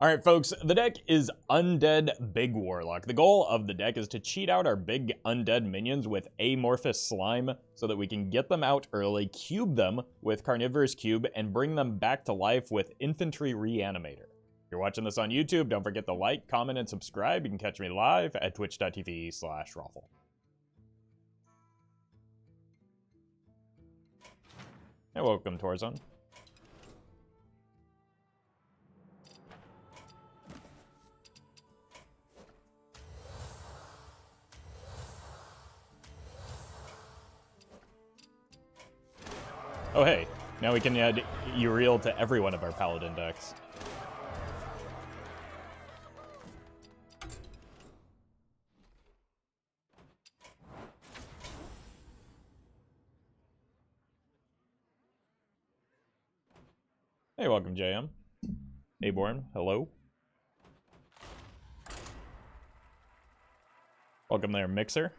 Alright folks, the deck is Undead Big Warlock. The goal of the deck is to cheat out our big undead minions with Amorphous Slime so that we can get them out early, cube them with Carnivorous Cube, and bring them back to life with Infantry Reanimator. If you're watching this on YouTube, don't forget to like, comment, and subscribe. You can catch me live at twitch.tv/Roffle. And welcome, Torzone. Oh hey, now we can add Uriel to every one of our paladin decks. Hey, welcome JM. Hey Born, hello. Welcome there, Mixer.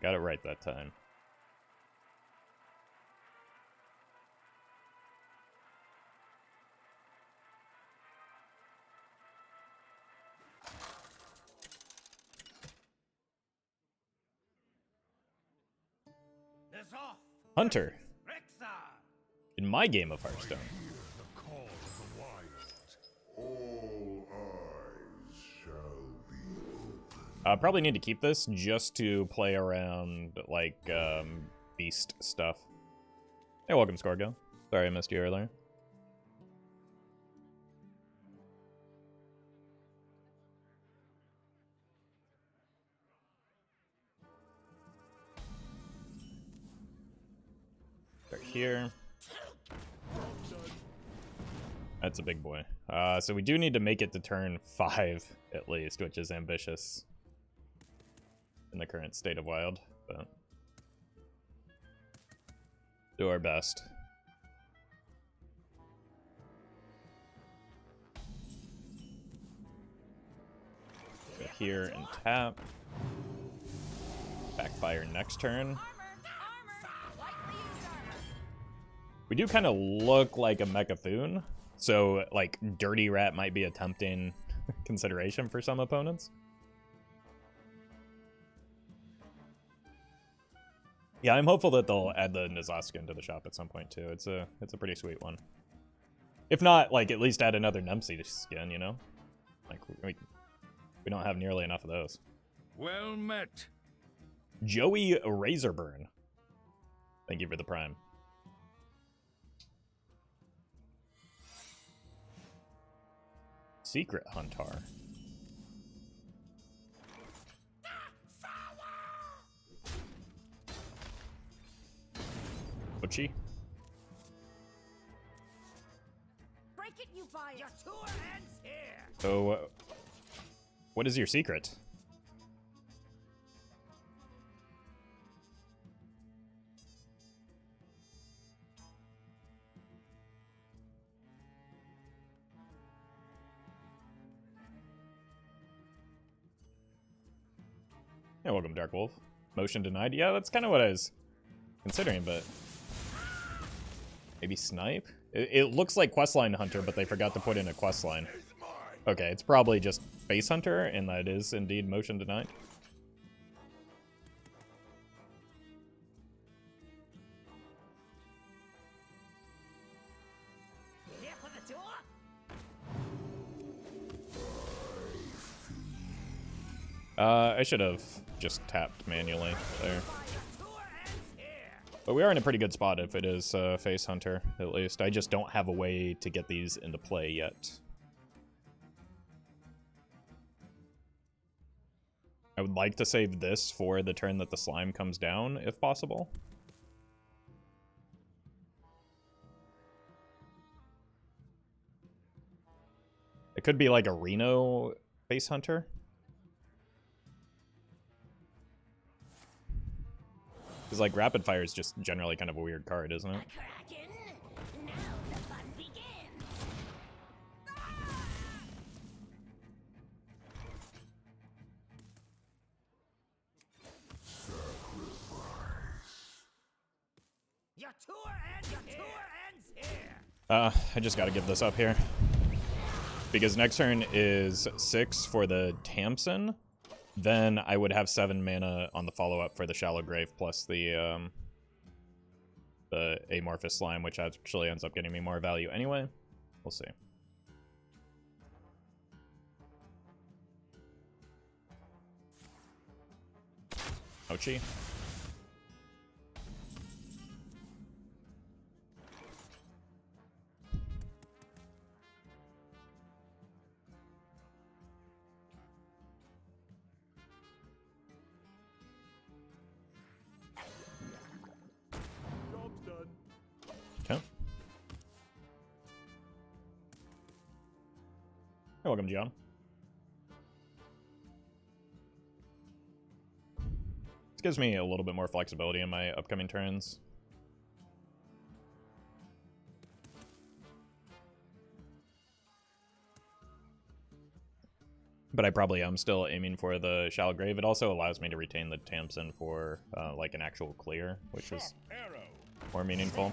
Got it right that time. Hunter. In my game of Hearthstone. Probably need to keep this just to play around, like, beast stuff. Hey, welcome, Scorgo. Sorry I missed you earlier. Start here. That's a big boy. So we do need to make it to turn 5, at least, which is ambitious in the current state of Wild, but do our best. Go here and tap. Backfire next turn. We do kind of look like a Mechathune, so like Dirty Rat might be a tempting consideration for some opponents. Yeah, I'm hopeful that they'll add the Nazaska into the shop at some point too. It's a pretty sweet one. If not, like, at least add another Numpsy skin, you know? Like, we don't have nearly enough of those. Well met. Joey Razorburn. Thank you for the prime. Secret Hunter. Butchie. Break it, you buy your tour ends here. So, what is your secret? Yeah, welcome, Dark Wolf. Motion denied. Yeah, that's kind of what I was considering, but maybe Snipe? It looks like Questline Hunter, but they forgot to put in a Questline. Okay, it's probably just Face Hunter, and that is indeed motion denied. Here for the tour? I should have just tapped manually there. But we are in a pretty good spot if it is Face Hunter, at least. I just don't have a way to get these into play yet. I would like to save this for the turn that the slime comes down, if possible. It could be like a Reno Face Hunter. Because, like, Rapid Fire is just generally kind of a weird card, isn't it? Now the fun begins. Your tour ends here. I just gotta give this up here. Because next turn is 6 for the Tamsin. Then I would have 7 mana on the follow-up for the Shallow Grave, plus the Amorphous Slime, which actually ends up getting me more value anyway. We'll see. Ouchie. Okay. You're welcome, John. This gives me a little bit more flexibility in my upcoming turns. But I probably am still aiming for the Shallow Grave. It also allows me to retain the Tamsin for like an actual clear, which is more meaningful.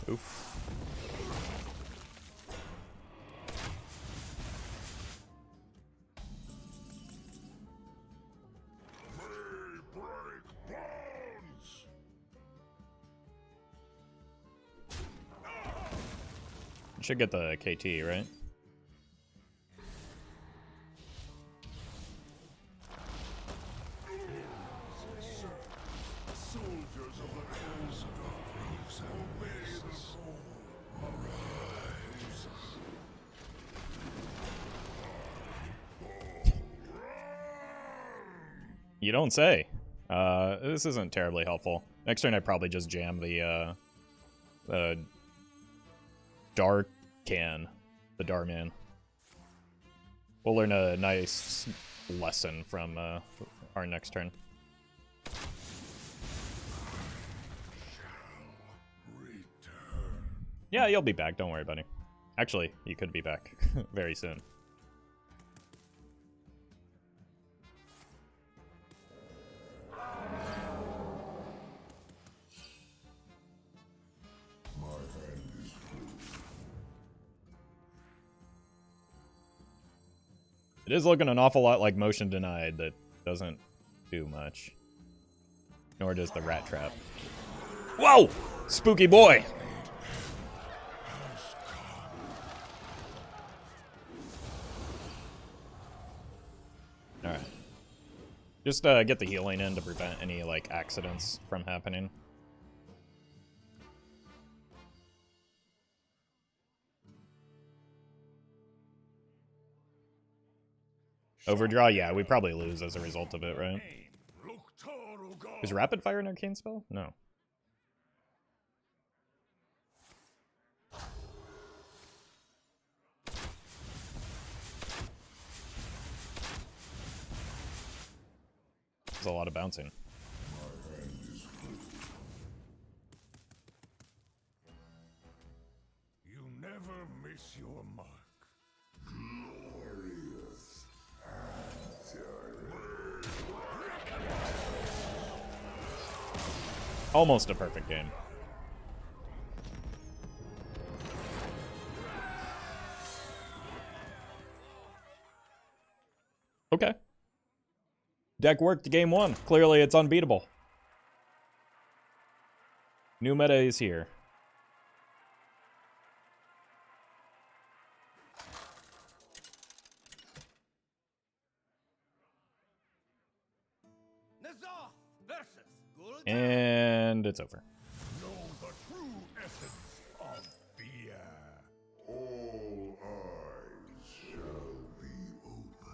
Oof. Should get the KT, right? You don't say. This isn't terribly helpful. Next turn, I'd probably just jam the Dar'Khan, the Darman. We'll learn a nice lesson from our next turn. Yeah, you'll be back. Don't worry, buddy. Actually, you could be back very soon. It is looking an awful lot like Motion Denied that doesn't do much. Nor does the Rat Trap. Whoa! Spooky boy! Alright. Just get the healing in to prevent any, like, accidents from happening. Overdraw? Yeah, we probably lose as a result of it, right? Is Rapid Fire an arcane spell? No. There's a lot of bouncing. You never miss your mark. Almost a perfect game. Okay. Deck worked game 1. Clearly it's unbeatable. New meta is here. And it's over. Know the true essence of fear. All eyes shall be opened.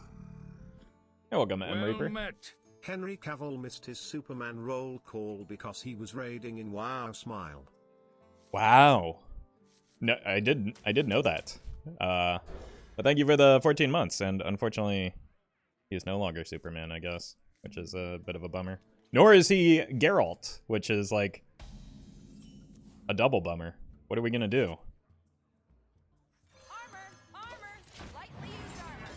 You're welcome, M. Well Reaper. met. Henry Cavill missed his Superman roll call because he was raiding in WoW Smile. Wow. No, I did know that. But thank you for the 14 months, and unfortunately, he's no longer Superman, I guess, which is a bit of a bummer. Nor is he Geralt, which is like a double bummer. What are we gonna do? Armor! Lightly used armor!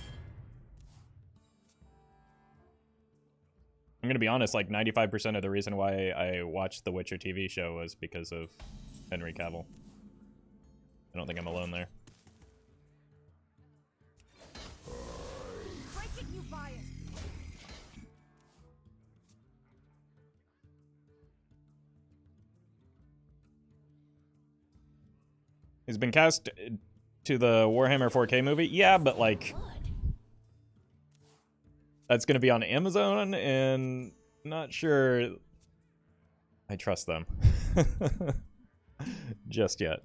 I'm gonna be honest, like 95% of the reason why I watched the Witcher TV show was because of Henry Cavill. I don't think I'm alone there. Break it, you buy it. He's been cast to the Warhammer 4K movie. Yeah, but like that's going to be on Amazon, and not sure I trust them just yet.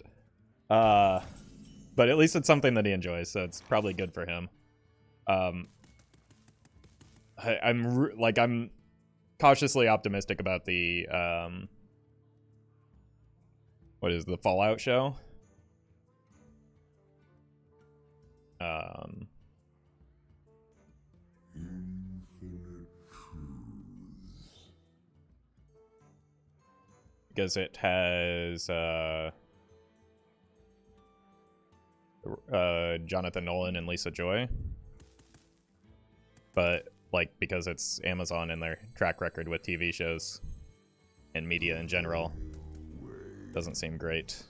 But at least it's something that he enjoys, so it's probably good for him. I'm cautiously optimistic about the what is the Fallout show? Because it has Jonathan Nolan and Lisa Joy, but like because it's Amazon and their track record with TV shows and media in general doesn't seem great.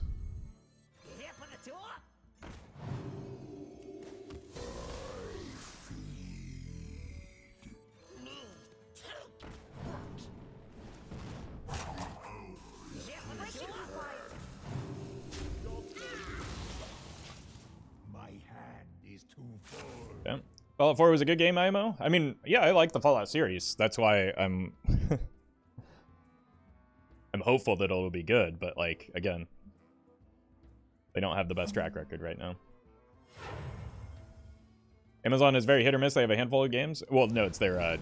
Yeah. Fallout 4 was a good game, IMO. I mean, yeah, I like the Fallout series. That's why I'm I'm hopeful that it'll be good, but like again, they don't have the best track record right now. Amazon is very hit or miss. They have a handful of games. Well, no, it's their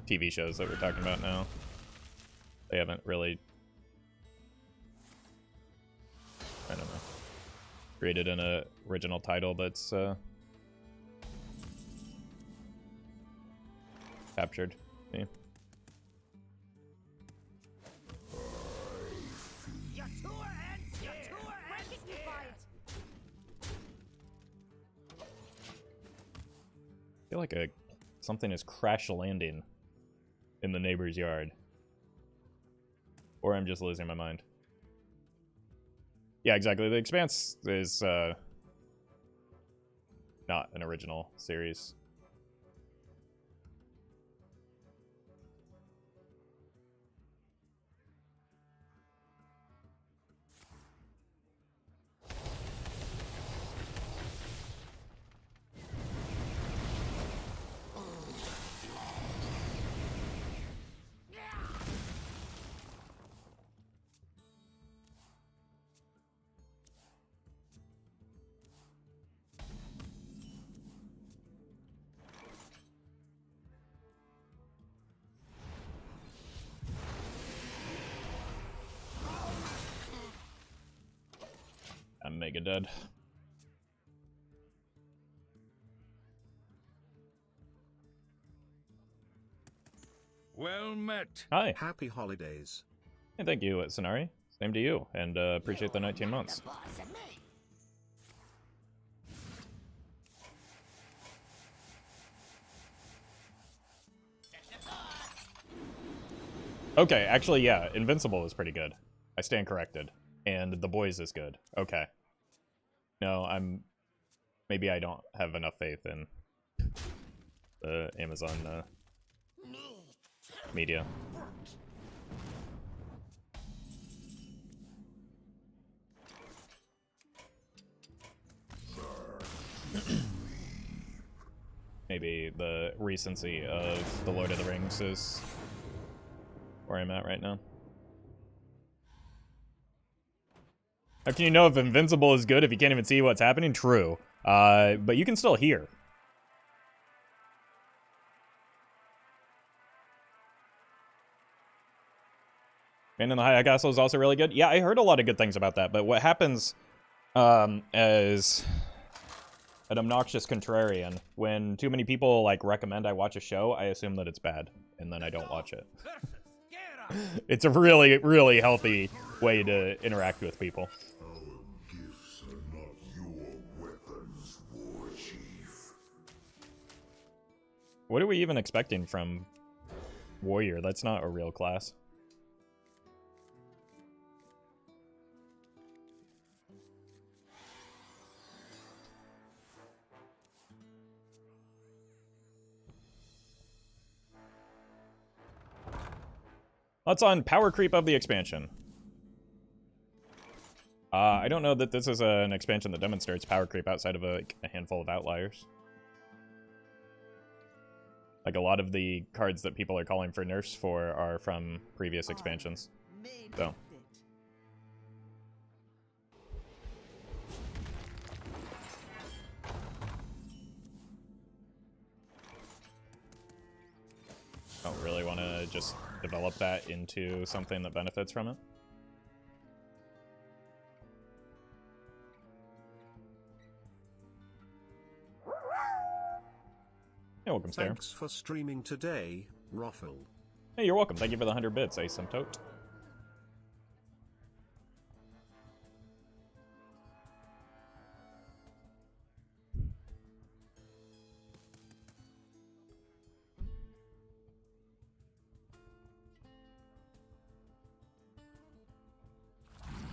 TV shows that we're talking about now. They haven't really, I don't know, created an original title that's captured me. I feel like something is crash landing in the neighbor's yard. Or I'm just losing my mind. Yeah, exactly. The Expanse is not an original series. I'm mega dead. Well met. Hi. Happy holidays. And thank you, Sonari. Same to you, and appreciate the 19 months. Okay, actually, yeah, Invincible is pretty good. I stand corrected. And The Boys is good. Okay. No, maybe I don't have enough faith in the Amazon media. Maybe the recency of The Lord of the Rings is where I'm at right now. How can you know if Invincible is good if you can't even see what's happening? True. But you can still hear. Man in the High Castle is also really good. Yeah, I heard a lot of good things about that, but what happens as an obnoxious contrarian, when too many people like recommend I watch a show, I assume that it's bad, and then I don't watch it. It's a really, really healthy way to interact with people. Our gifts are not your weapons, War Chief. What are we even expecting from Warrior? That's not a real class. Thoughts on power creep of the expansion? I don't know that this is an expansion that demonstrates power creep outside of a handful of outliers. Like, a lot of the cards that people are calling for nerfs for are from previous expansions. So. Don't really want to just develop that into something that benefits from it. Hey, welcome, Stare. Thanks for streaming today, Roffle. Hey, you're welcome. Thank you for the 100 bits, Asymptote.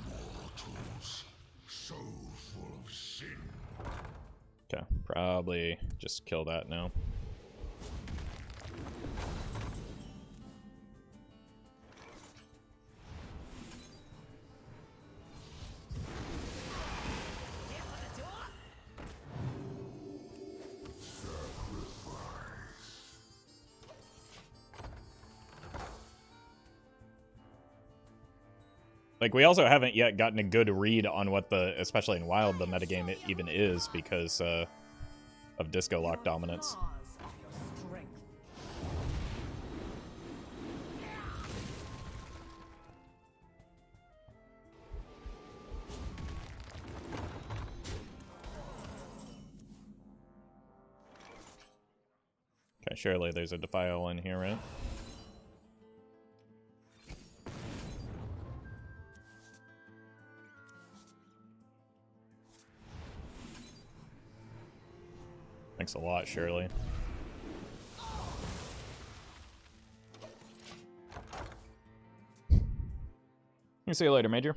Mortals, so full of sin. Okay, probably just kill that now. Like, we also haven't yet gotten a good read on what the, especially in Wild, the metagame it even is because of Disco Lock dominance. Okay, surely there's a Defile in here, right? Thanks a lot, Shirley. See you later, Major.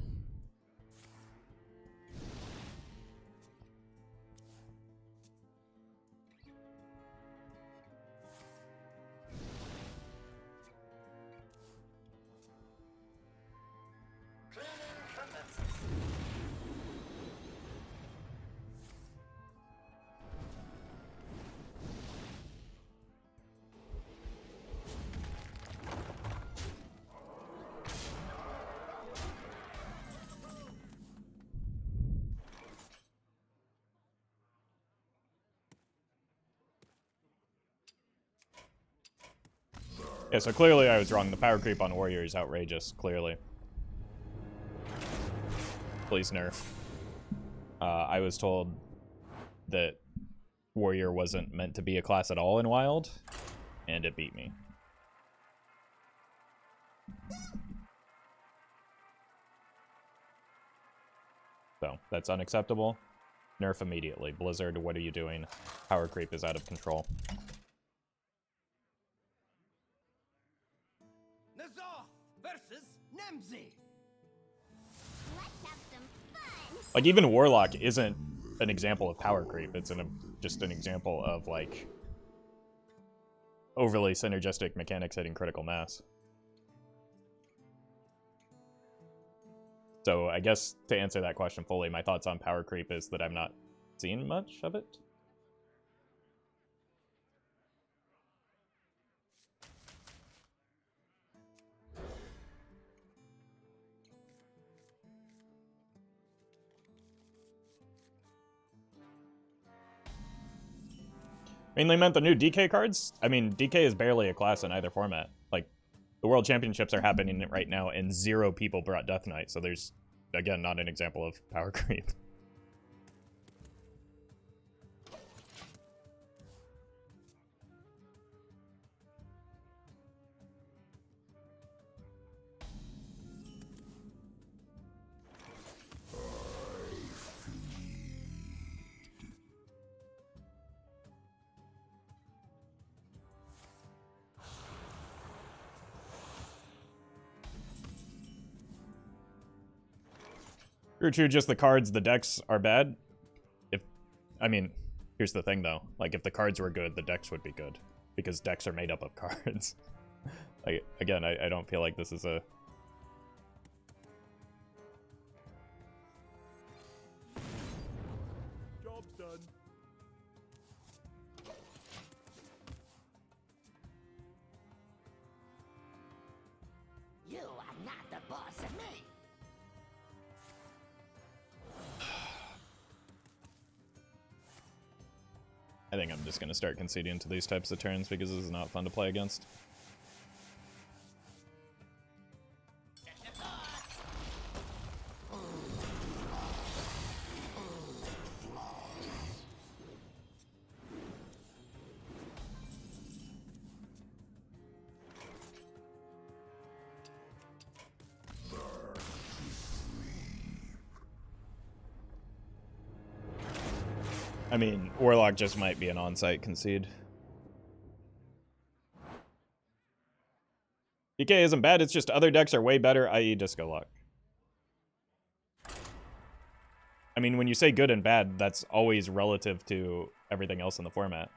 Yeah, so clearly I was wrong. The power creep on Warrior is outrageous, clearly. Please nerf. I was told that Warrior wasn't meant to be a class at all in Wild, and it beat me. So, that's unacceptable. Nerf immediately. Blizzard, what are you doing? Power creep is out of control. Like, even Warlock isn't an example of power creep. It's just an example of, like, overly synergistic mechanics hitting critical mass. So I guess to answer that question fully, my thoughts on power creep is that I'm not seeing much of it. Mainly meant the new DK cards? I mean, DK is barely a class in either format. Like, the World Championships are happening right now, and 0 people brought Death Knight, so there's, again, not an example of power creep. True, just the cards, the decks are bad. I mean, here's the thing though. Like, if the cards were good, the decks would be good. Because decks are made up of cards. Again, I don't feel like this is a... Job's done. You are not the boss of me. I think I'm just going to start conceding to these types of turns because this is not fun to play against. I mean, Warlock just might be an on-site concede. DK isn't bad, it's just other decks are way better, i.e. Disco Lock. I mean, when you say good and bad, that's always relative to everything else in the format.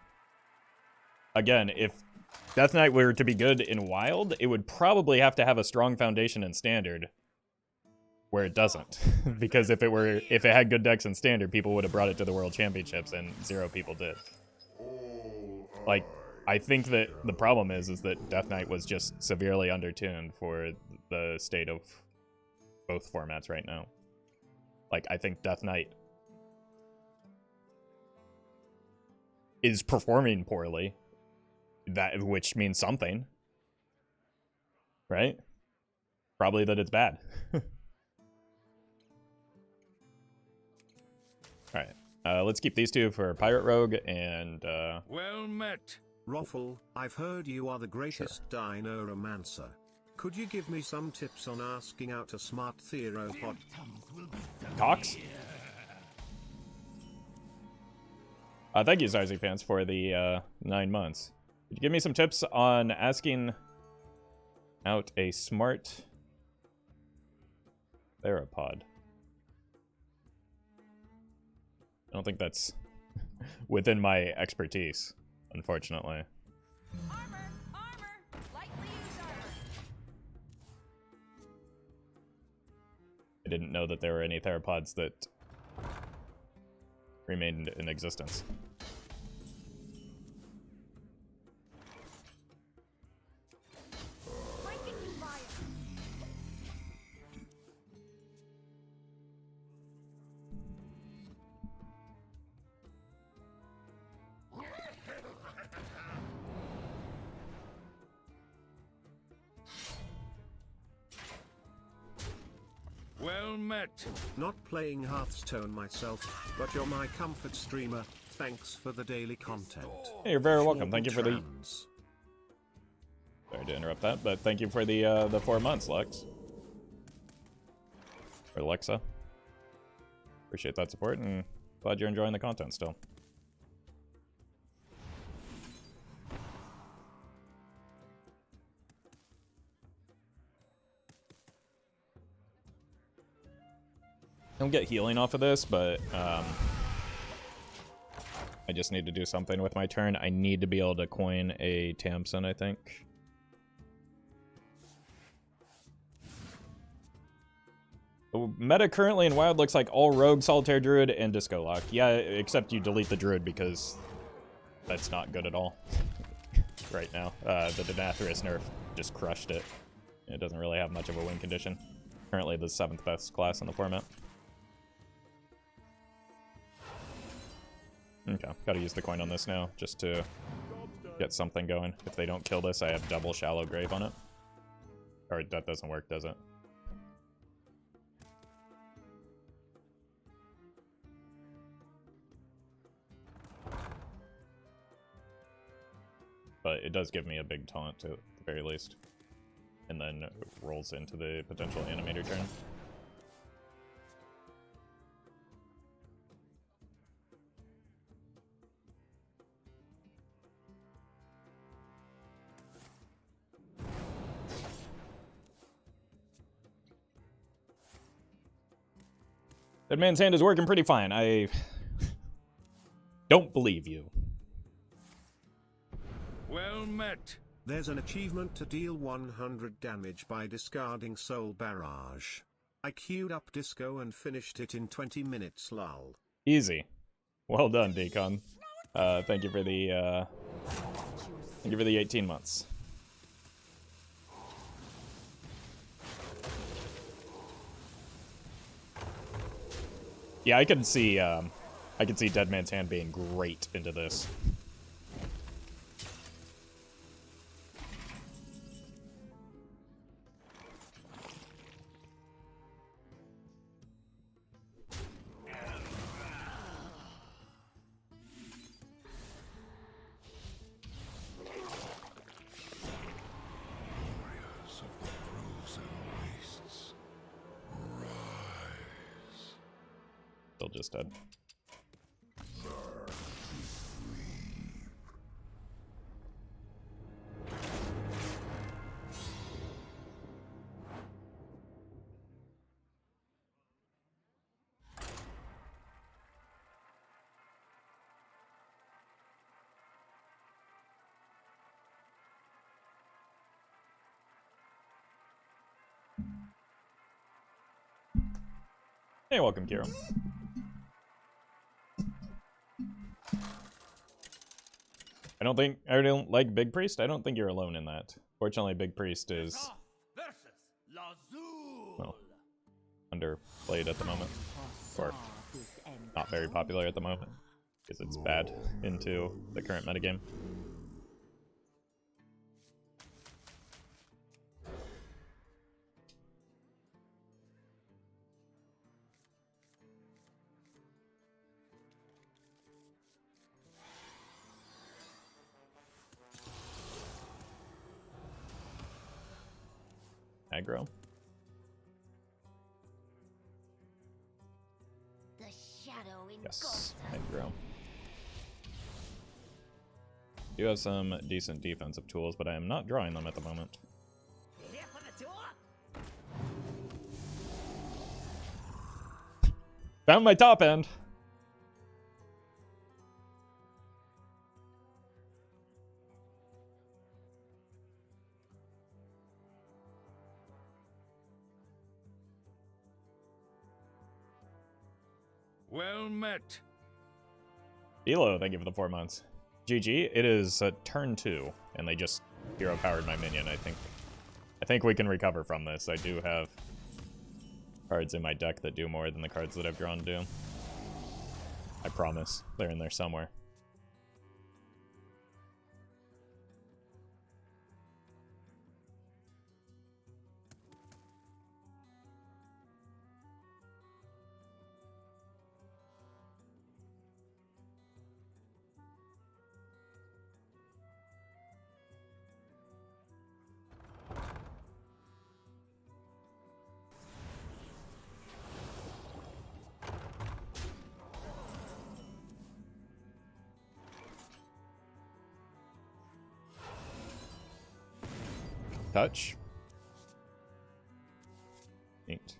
Again, if Death Knight were to be good in Wild, it would probably have to have a strong foundation in Standard, where it doesn't. Because if it had good decks in Standard, people would have brought it to the World Championships, and 0 people did. Like, I think that the problem is that Death Knight was just severely undertuned for the state of both formats right now. Like, I think Death Knight is performing poorly, which means something, right? Probably that it's bad. Alright, let's keep these two for Pirate Rogue and, Well met. Roffle, I've heard you are the greatest dino-romancer. Could you give me some tips on asking out a smart theropod? Cox? Thank you, Zarzy fans, for the 9 months. Could you give me some tips on asking out a smart theropod? I don't think that's within my expertise, unfortunately. Armor! Armor! Lightly used armor! I didn't know that there were any theropods that remained in existence. Break it, you liar! Well met. Not playing Hearthstone myself, but you're my comfort streamer. Thanks for the daily content. Hey, you're very welcome. Thank you for the... Trans. Sorry to interrupt that, but thank you for the 4 months, Lex. Or Lexa. Appreciate that support, and glad you're enjoying the content still. I don't get healing off of this, but I just need to do something with my turn. I need to be able to coin a Tamsin, I think. The meta currently in Wild looks like all Rogue, Solitaire Druid, and Disco Lock. Yeah, except you delete the Druid because that's not good at all right now. The Nathrezim nerf just crushed it. It doesn't really have much of a win condition. Currently the 7th best class in the format. Okay, gotta use the coin on this now, just to get something going. If they don't kill this, I have double Shallow Grave on it. Or that doesn't work, does it? But it does give me a big taunt, at the very least. And then it rolls into the potential Animator turn. That man's hand is working pretty fine. I don't believe you. Well met. There's an achievement to deal 100 damage by discarding Soul Barrage. I queued up Disco and finished it in 20 minutes lol. Easy. Well done, Dar'Khan. Thank you for the 18 months. Yeah, I could see Dead Man's Hand being great into this. Still just dead. Hey, welcome, Kira. I don't like Big Priest. I don't think you're alone in that. Fortunately, Big Priest is, well, underplayed at the moment. Or not very popular at the moment. Because it's bad into the current metagame. Aggro. The shadow Yes, aggro. You have some decent defensive tools, but I am not drawing them at the moment. Found my top end. Well met. Elo, thank you for the 4 months. GG, it is turn 2, and they just hero powered my minion. I think we can recover from this. I do have cards in my deck that do more than the cards that I've drawn do. I promise. They're in there somewhere. Touch. Neat.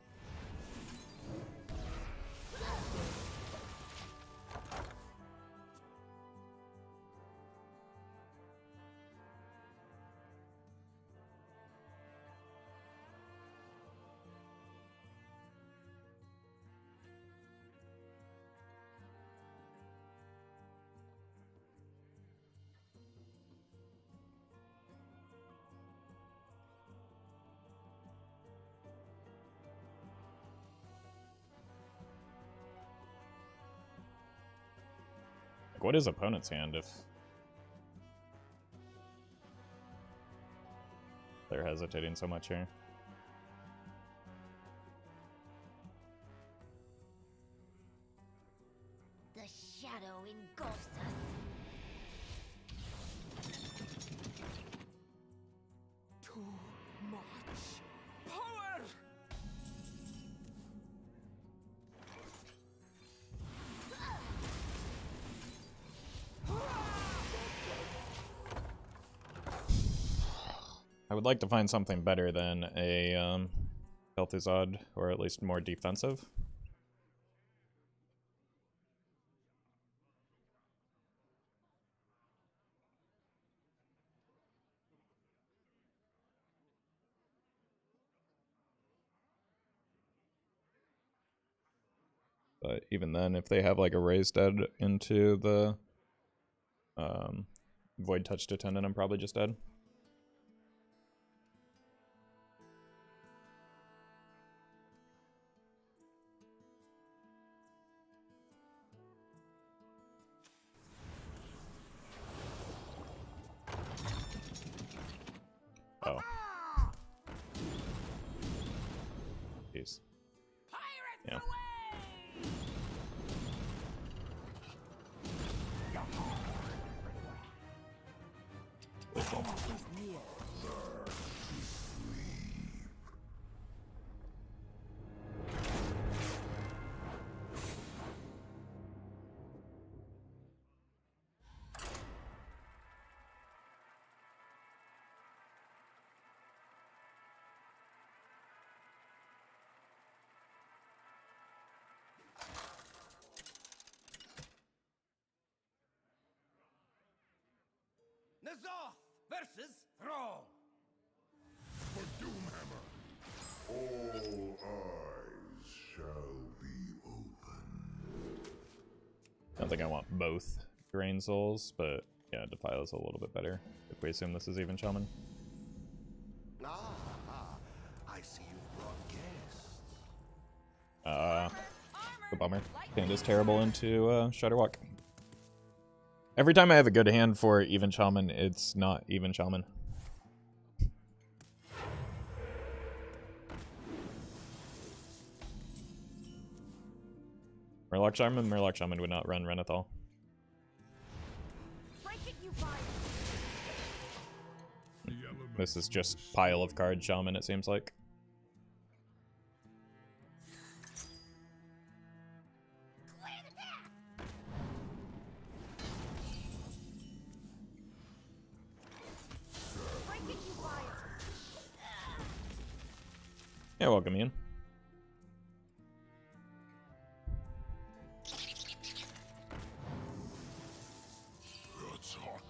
What is opponent's hand if they're hesitating so much here? The shadow engulfs us. Too much power. I would like to find something better than a Kel'Thuzad, or at least more defensive. But even then, if they have like a raised dead into the Void Touch Attendant, I'm probably just dead. Oh. Jeez. Yeah. Lethal. Nazoth versus Thrall. For Doomhammer, all eyes shall be open. I don't think I want both Drain Souls, but yeah, Defile is a little bit better if we assume this is even Shaman. I see you've brought guests. The bummer. Panda's terrible into Shudderwalk. Every time I have a good hand for even Shaman, it's not even Shaman. Murloc Shaman would not run Renethal. This is just pile of cards Shaman, it seems like. Yeah, welcome Ian. That's hot.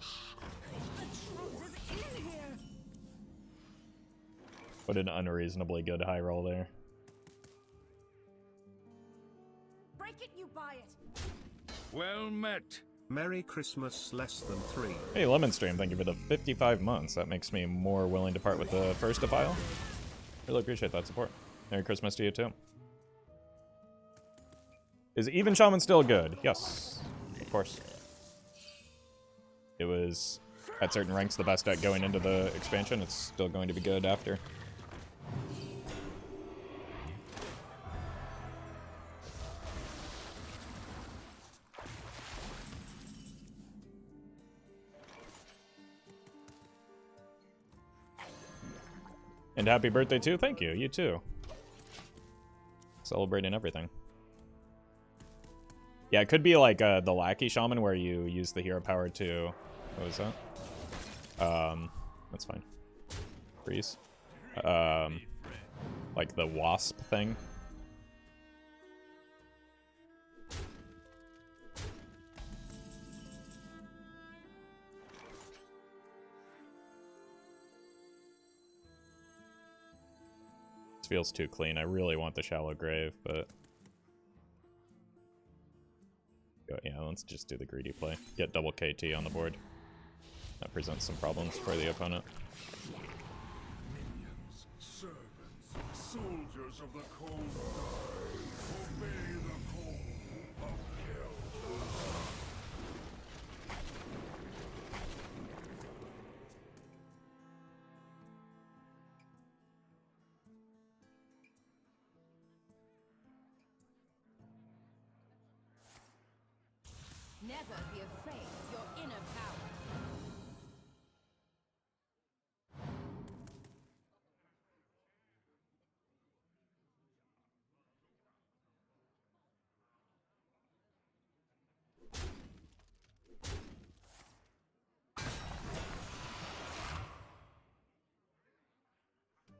What an unreasonably good high roll there. Break it, you buy it. Well met. Merry Christmas less than 3. Hey, Lemon Stream, thank you for the 55 months. That makes me more willing to part with the first Defile. Really appreciate that support. Merry Christmas to you too. Is even Shaman still good? Yes, of course. It was, at certain ranks, the best deck going into the expansion. It's still going to be good after. And happy birthday too. Thank you. You too. Celebrating everything. Yeah, it could be like the Lackey Shaman where you use the hero power to... What was that? That's fine. Freeze. Like the Wasp thing. This feels too clean. I really want the Shallow Grave, but... Yeah, let's just do the greedy play. Get double KT on the board. That presents some problems for the opponent. Minions, servants, soldiers of the cold eye, obey the call of Kel'Thuzad. Never be afraid of your inner power.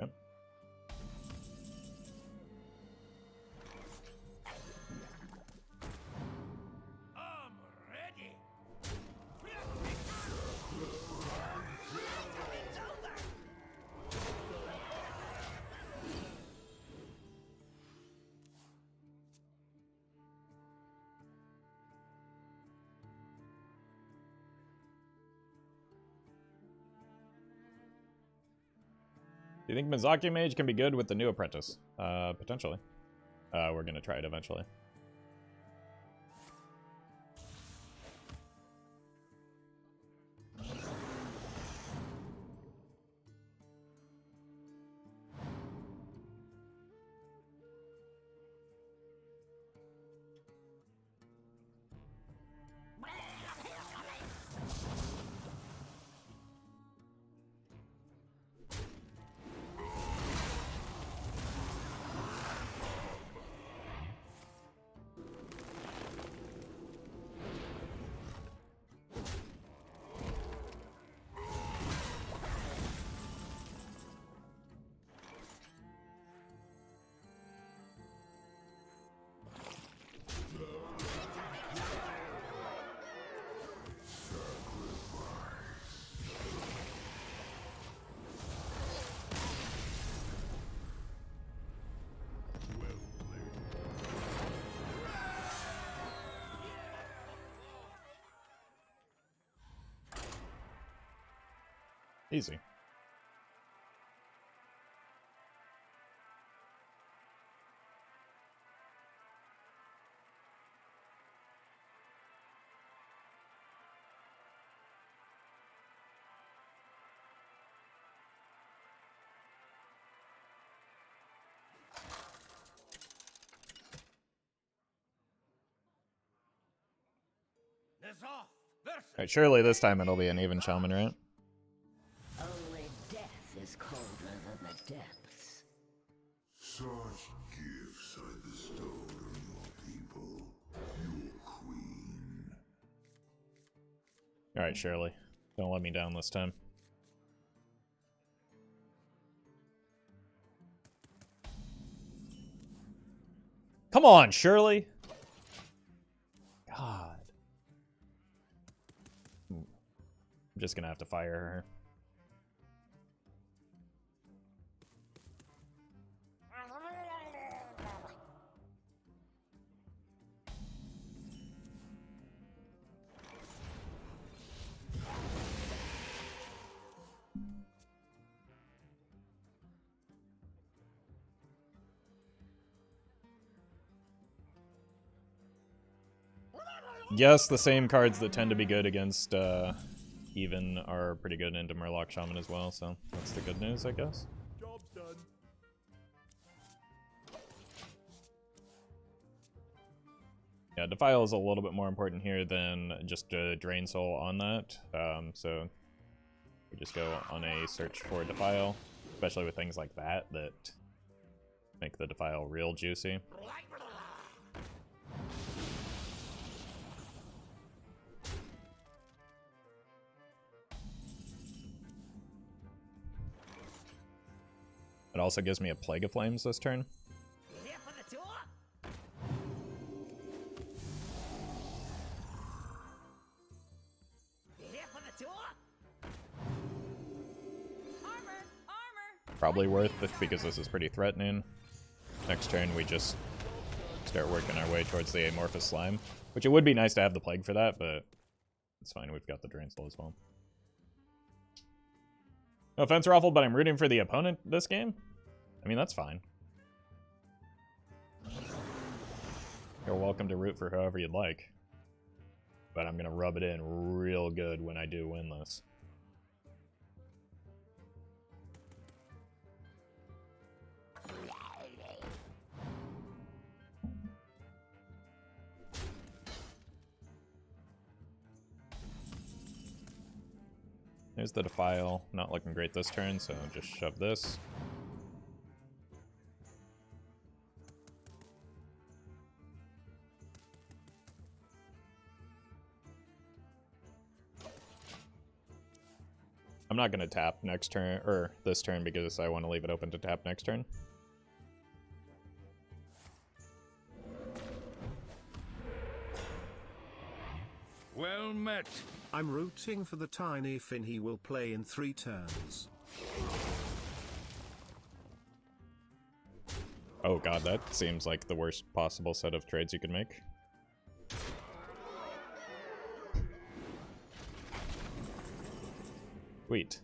Yep. I'm ready. Do you think Mizaki Mage can be good with the new apprentice? Potentially. We're gonna try it eventually. Easy. N'Zoth versus Alright, surely this time it'll be an even shaman, right? Only death is colder than the depths. Such gifts I bestowed on your people, your queen. Alright, Shirley. Don't let me down this time. Come on, Shirley! God. I'm just gonna have to fire her. Yes, the same cards that tend to be good against even are pretty good into Murloc Shaman as well, so that's the good news, I guess. Job's done. Yeah, Defile is a little bit more important here than just a Drain Soul on that, so we just go on a search for Defile, especially with things like that that make the Defile real juicy. It also gives me a Plague of Flames this turn. Here for the tour? Here for the tour? Armor! Probably worth it because this is pretty threatening. Next turn we just start working our way towards the Amorphous Slime, which it would be nice to have the Plague for that, but it's fine, we've got the Drain Soul as well. No offense, Roffle, but I'm rooting for the opponent this game. I mean, that's fine. You're welcome to root for whoever you'd like. But I'm gonna rub it in real good when I do win this. There's the Defile. Not looking great this turn, so just shove this. I'm not going to tap next turn, or this turn, because I want to leave it open to tap next turn. well met. I'm rooting for the tiny Finn. He will play in 3 turns. Oh god, that seems like the worst possible set of trades you could make. Sweet.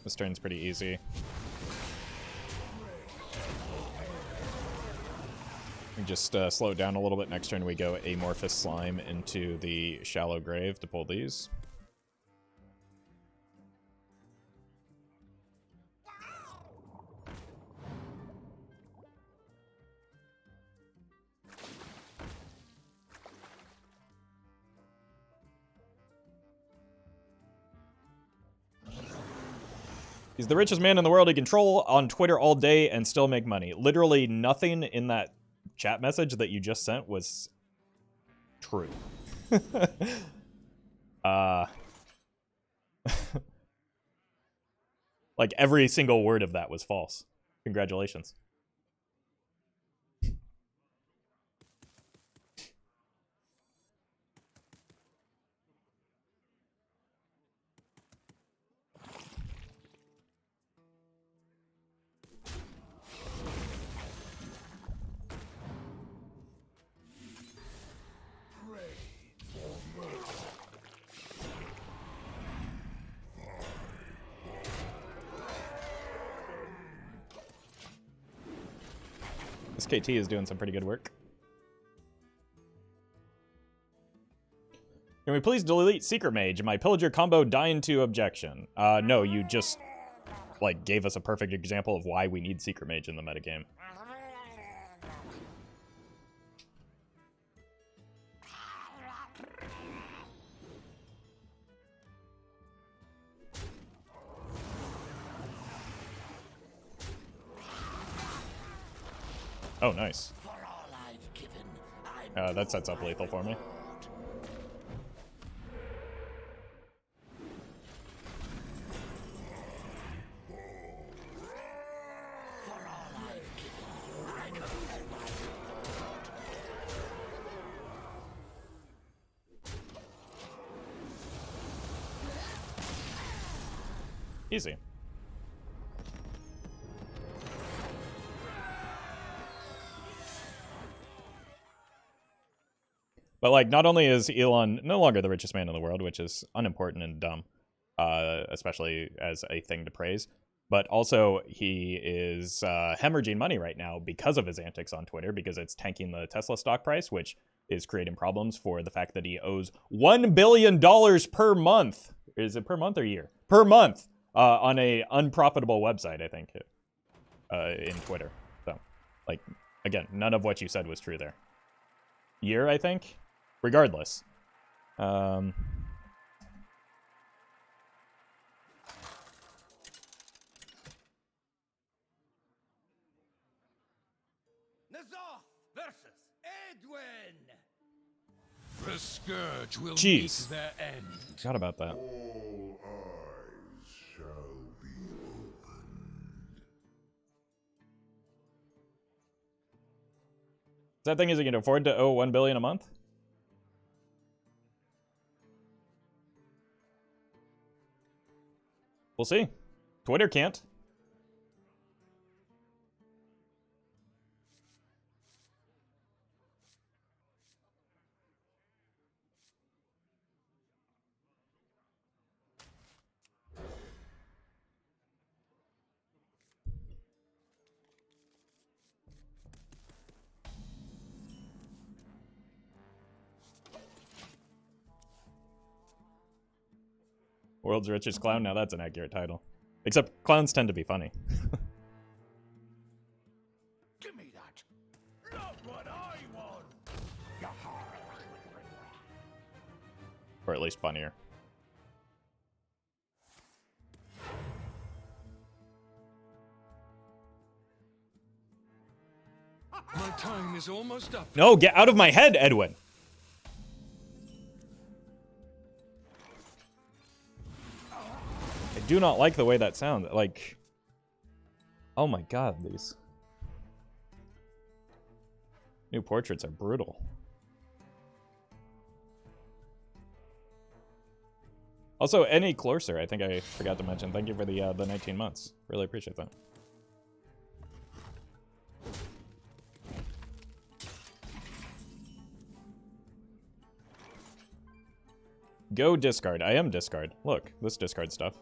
This turn's pretty easy. We just slow it down a little bit. Next turn we go Amorphous Slime into the Shallow Grave to pull these. He's the richest man in the world. He control on Twitter all day and still make money. Literally nothing in that chat message that you just sent was true. Like every single word of that was false. Congratulations. This KT is doing some pretty good work. Can we please delete Secret Mage? My Pillager combo dying to objection. No, you just, like, gave us a perfect example of why we need Secret Mage in the metagame. Oh, nice. That sets up lethal for me. Easy. But, like, not only is Elon no longer the richest man in the world, which is unimportant and dumb, especially as a thing to praise, but also he is hemorrhaging money right now because of his antics on Twitter, because it's tanking the Tesla stock price, which is creating problems for the fact that he owes $1 billion per month. Is it per month or year? Per month on a unprofitable website, I think, in Twitter. So, like, again, none of what you said was true there. Year, I think? Regardless. Nazoth versus Edwin. The scourge will meet their end. Forgot about that. All eyes shall be opened. Is that thing, is he going to afford to owe $1 billion a month? We'll see. Twitter can't. World's richest clown? Now that's an accurate title. Except clowns tend to be funny. Give me that. Not what I want. Or at least funnier. My time is almost up. No, get out of my head, Edwin! I do not like the way that sounds. Like, oh my god, these new portraits are brutal. Also, any Closer, I think I forgot to mention. Thank you for the 19 months. Really appreciate that. Go discard. I am discard. Look, this discard stuff.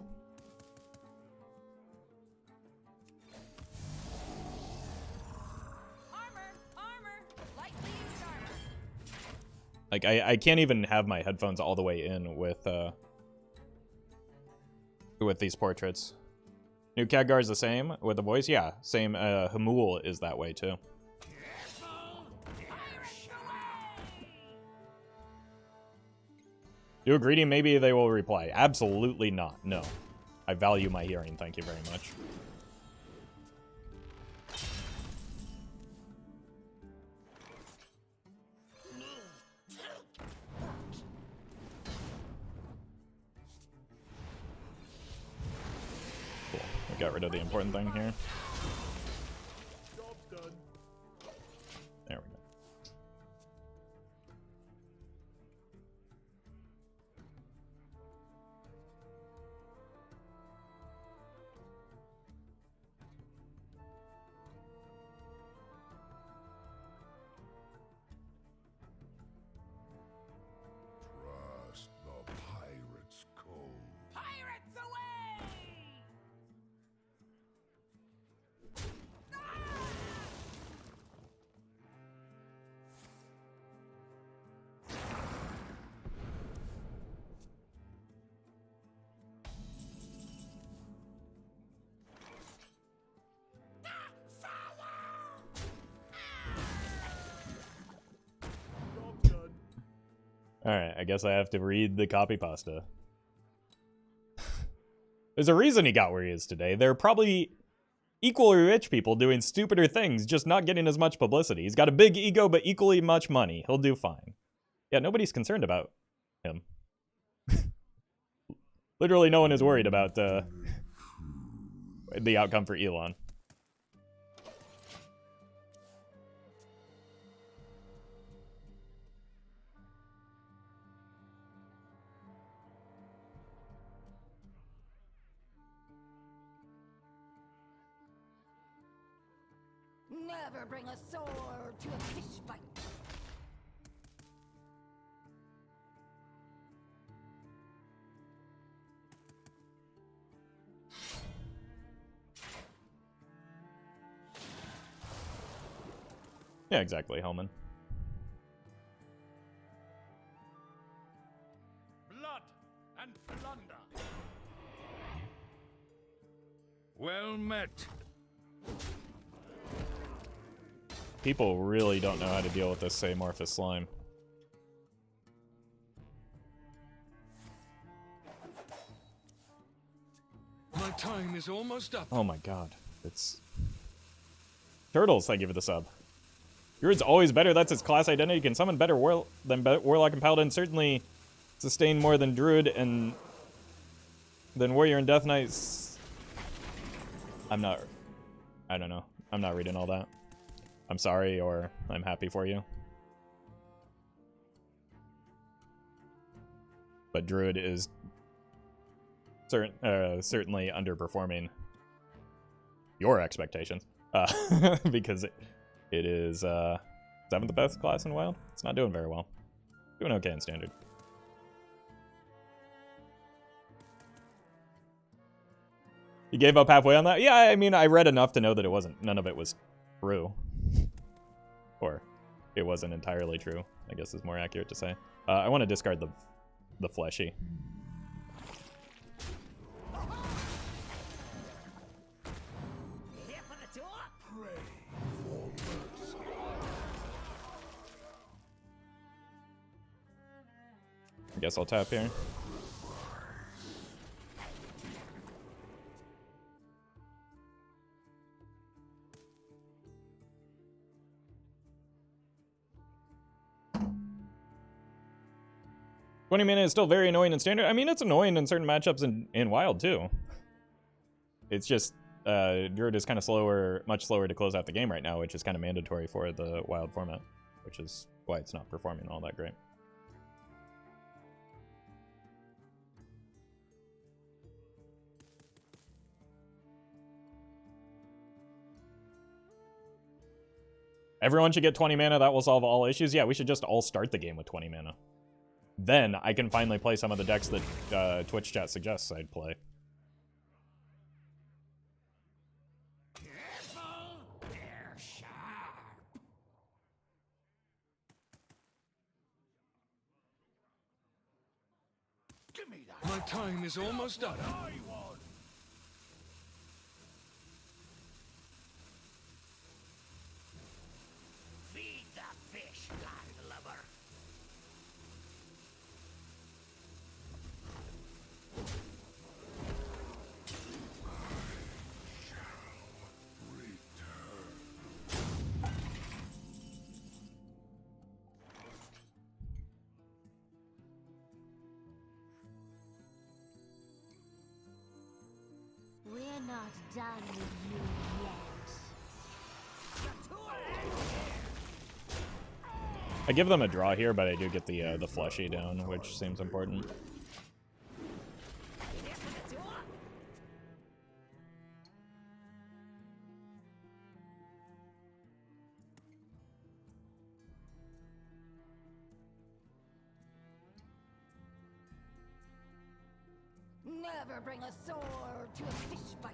Like, I can't even have my headphones all the way in with these portraits. New Khadgar's the same with the voice? Yeah, same. Hamul is that way, too. Do a greeting, maybe they will reply. Absolutely not, no. I value my hearing, thank you very much. Cool, we got rid of the important thing here. There we go. Trust the pirate's code. Pirates away! Alright, I guess I have to read the copy pasta. There's a reason he got where he is today. There are probably equally rich people doing stupider things, just not getting as much publicity. He's got a big ego, but equally much money. He'll do fine. Yeah, nobody's concerned about him. Literally no one is worried about the outcome for Elon. Never bring a sword to a fish fight. Yeah, exactly, Hellman. Blood and plunder. Well met. People really don't know how to deal with this Amorphous Slime. My time is almost up. Oh my god. It's... Turtles, thank you for the sub. Druid's always better, that's its class identity. Can summon better than Warlock and Paladin. Certainly sustain more than Druid and... than Warrior and Death Knights. I don't know. I'm not reading all that. I'm sorry, or I'm happy for you. But Druid is certainly underperforming your expectations. Because it is 7th best class in WoW. It's not doing very well. Doing okay in Standard. You gave up halfway on that? Yeah, I mean, I read enough to know that none of it was true. Or it wasn't entirely true, I guess is more accurate to say. I want to discard the fleshy. Here for the door. I guess I'll tap here. $20 mana is still very annoying in Standard. I mean, it's annoying in certain matchups in Wild, too. It's just, Druid is kind of slower, much slower to close out the game right now, which is kind of mandatory for the Wild format, which is why it's not performing all that great. Everyone should get 20 mana, that will solve all issues. Yeah, we should just all start the game with 20 mana. Then I can finally play some of the decks that Twitch chat suggests I'd play. Careful, they're sharp. Give me that. My time is almost up. I want. Feed the fish, landlubber. We're not done with you yet. I give them a draw here, but I do get the fleshy down, which seems important. Never bring a sword to a fish fight.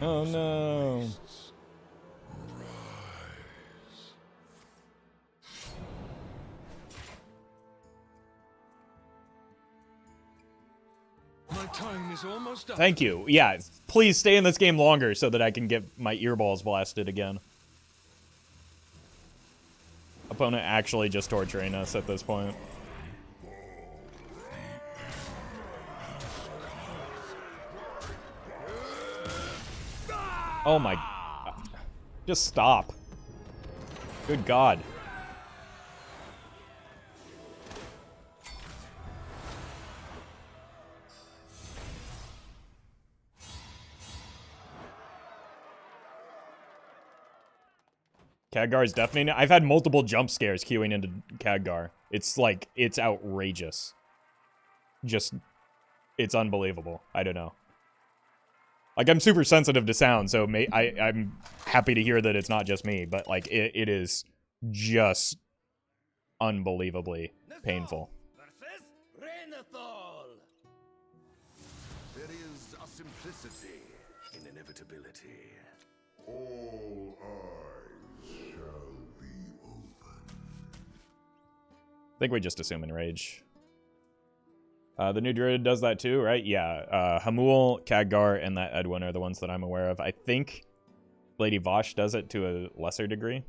Oh no. My time is almost up. Thank you. Yeah, please stay in this game longer so that I can get my earballs blasted again. Opponent actually just torturing us at this point. Oh my... Just stop. Good God. Khadgar is deafening. I've had multiple jump scares queuing into Khadgar. It's like, it's outrageous. Just, it's unbelievable. I don't know. Like, I'm super sensitive to sound, so I'm happy to hear that it's not just me, but, like, it is just unbelievably painful. There is a simplicity in inevitability. All eyes shall be open. I think we just assume Enrage. The new Druid does that too, right? Yeah, Hamul, Khadgar, and that Edwin are the ones that I'm aware of. I think Lady Vosh does it to a lesser degree.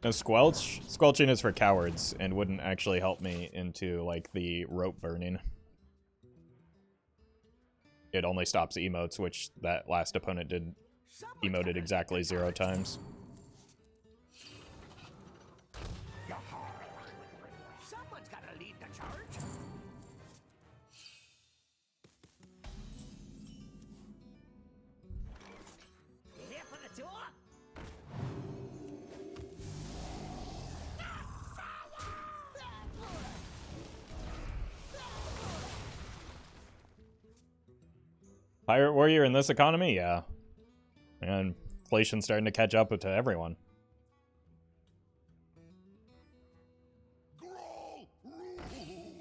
No, Squelch? Squelching is for cowards and wouldn't actually help me into, like, the rope burning. It only stops emotes, which that last opponent did emoted exactly 0 times. Someone's gotta lead the charge. Here for the tour. Pirate Warrior in this economy? Yeah. And inflation's starting to catch up to everyone. Growl rules.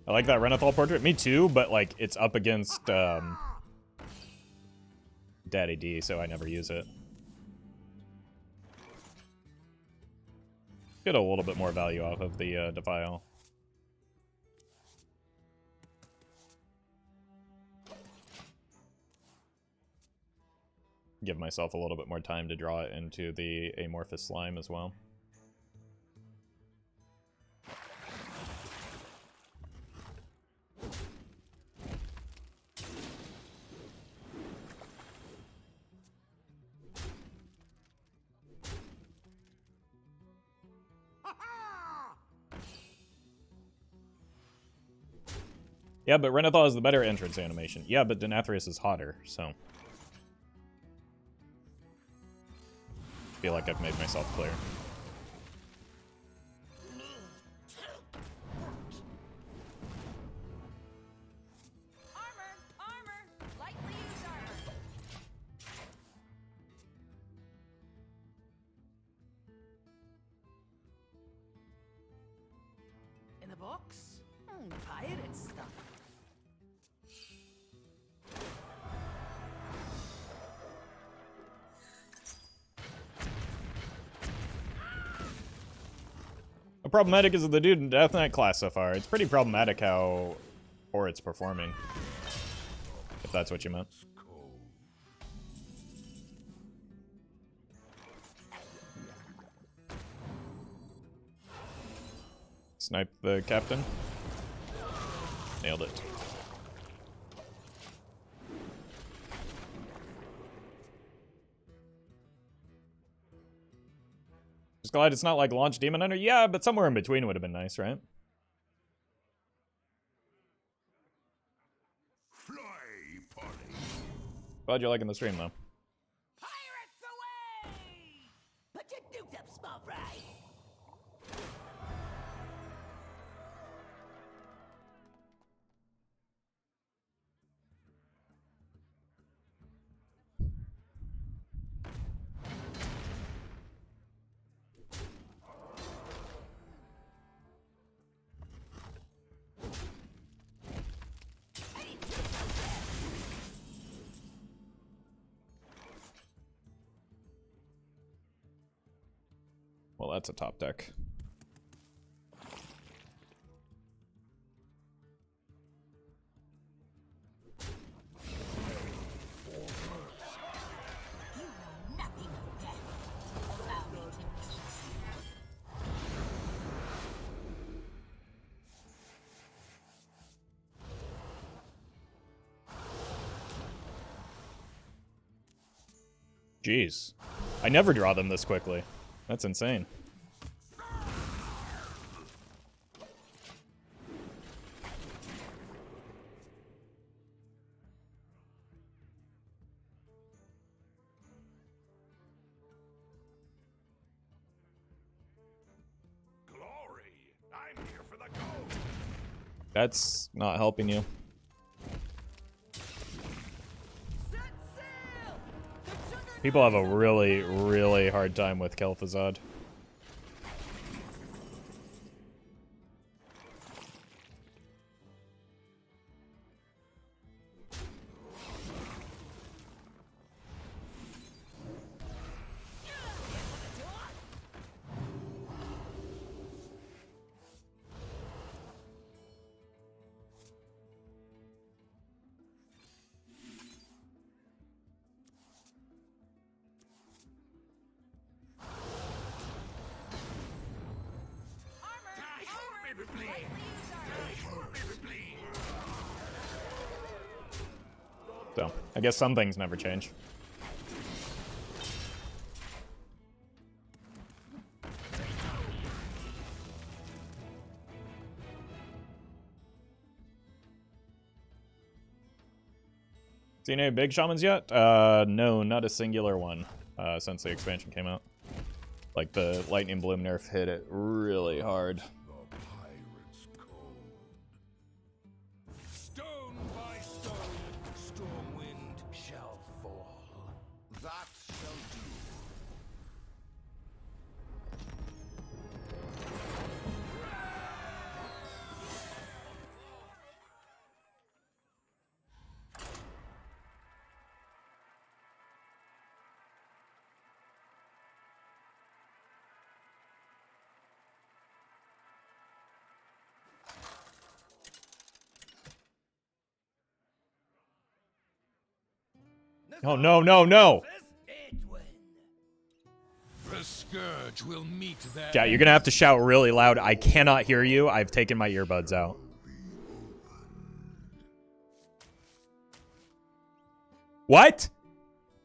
I like that Renathal portrait. Me too, but, like, it's up against, Daddy D, so I never use it. Get a little bit more value off of the Defile. Give myself a little bit more time to draw it into the Amorphous Slime as well. Yeah, but Renathal is the better entrance animation. Yeah, but Denathrius is hotter, so. Feel like I've made myself clear. In a box? Pirate stuff. How problematic is the dude in Death Knight class so far? It's pretty problematic how poor it's performing. If that's what you meant. Snipe the captain. Nailed it. Just glad it's not like Launch Demon Hunter. Yeah, but somewhere in between would have been nice, right? Fly, Polly. Glad you're liking the stream, though. Pirates away! Put your dukes up, small fry. Well, that's a top deck. Jeez. I never draw them this quickly. That's insane. Glory! I'm here for the gold. That's not helping you. People have a really, really hard time with Kel'Thuzad. So, I guess some things never change. Seen any big shamans yet? No, not a singular one since the expansion came out. Like, the Lightning Bloom nerf hit it really hard. The pirate's code. Stone by stone, storm wind shall fall. That shall do. Oh, no, no, no! The scourge will meet that. Yeah, you're gonna have to shout really loud. I cannot hear you. I've taken my earbuds out. What?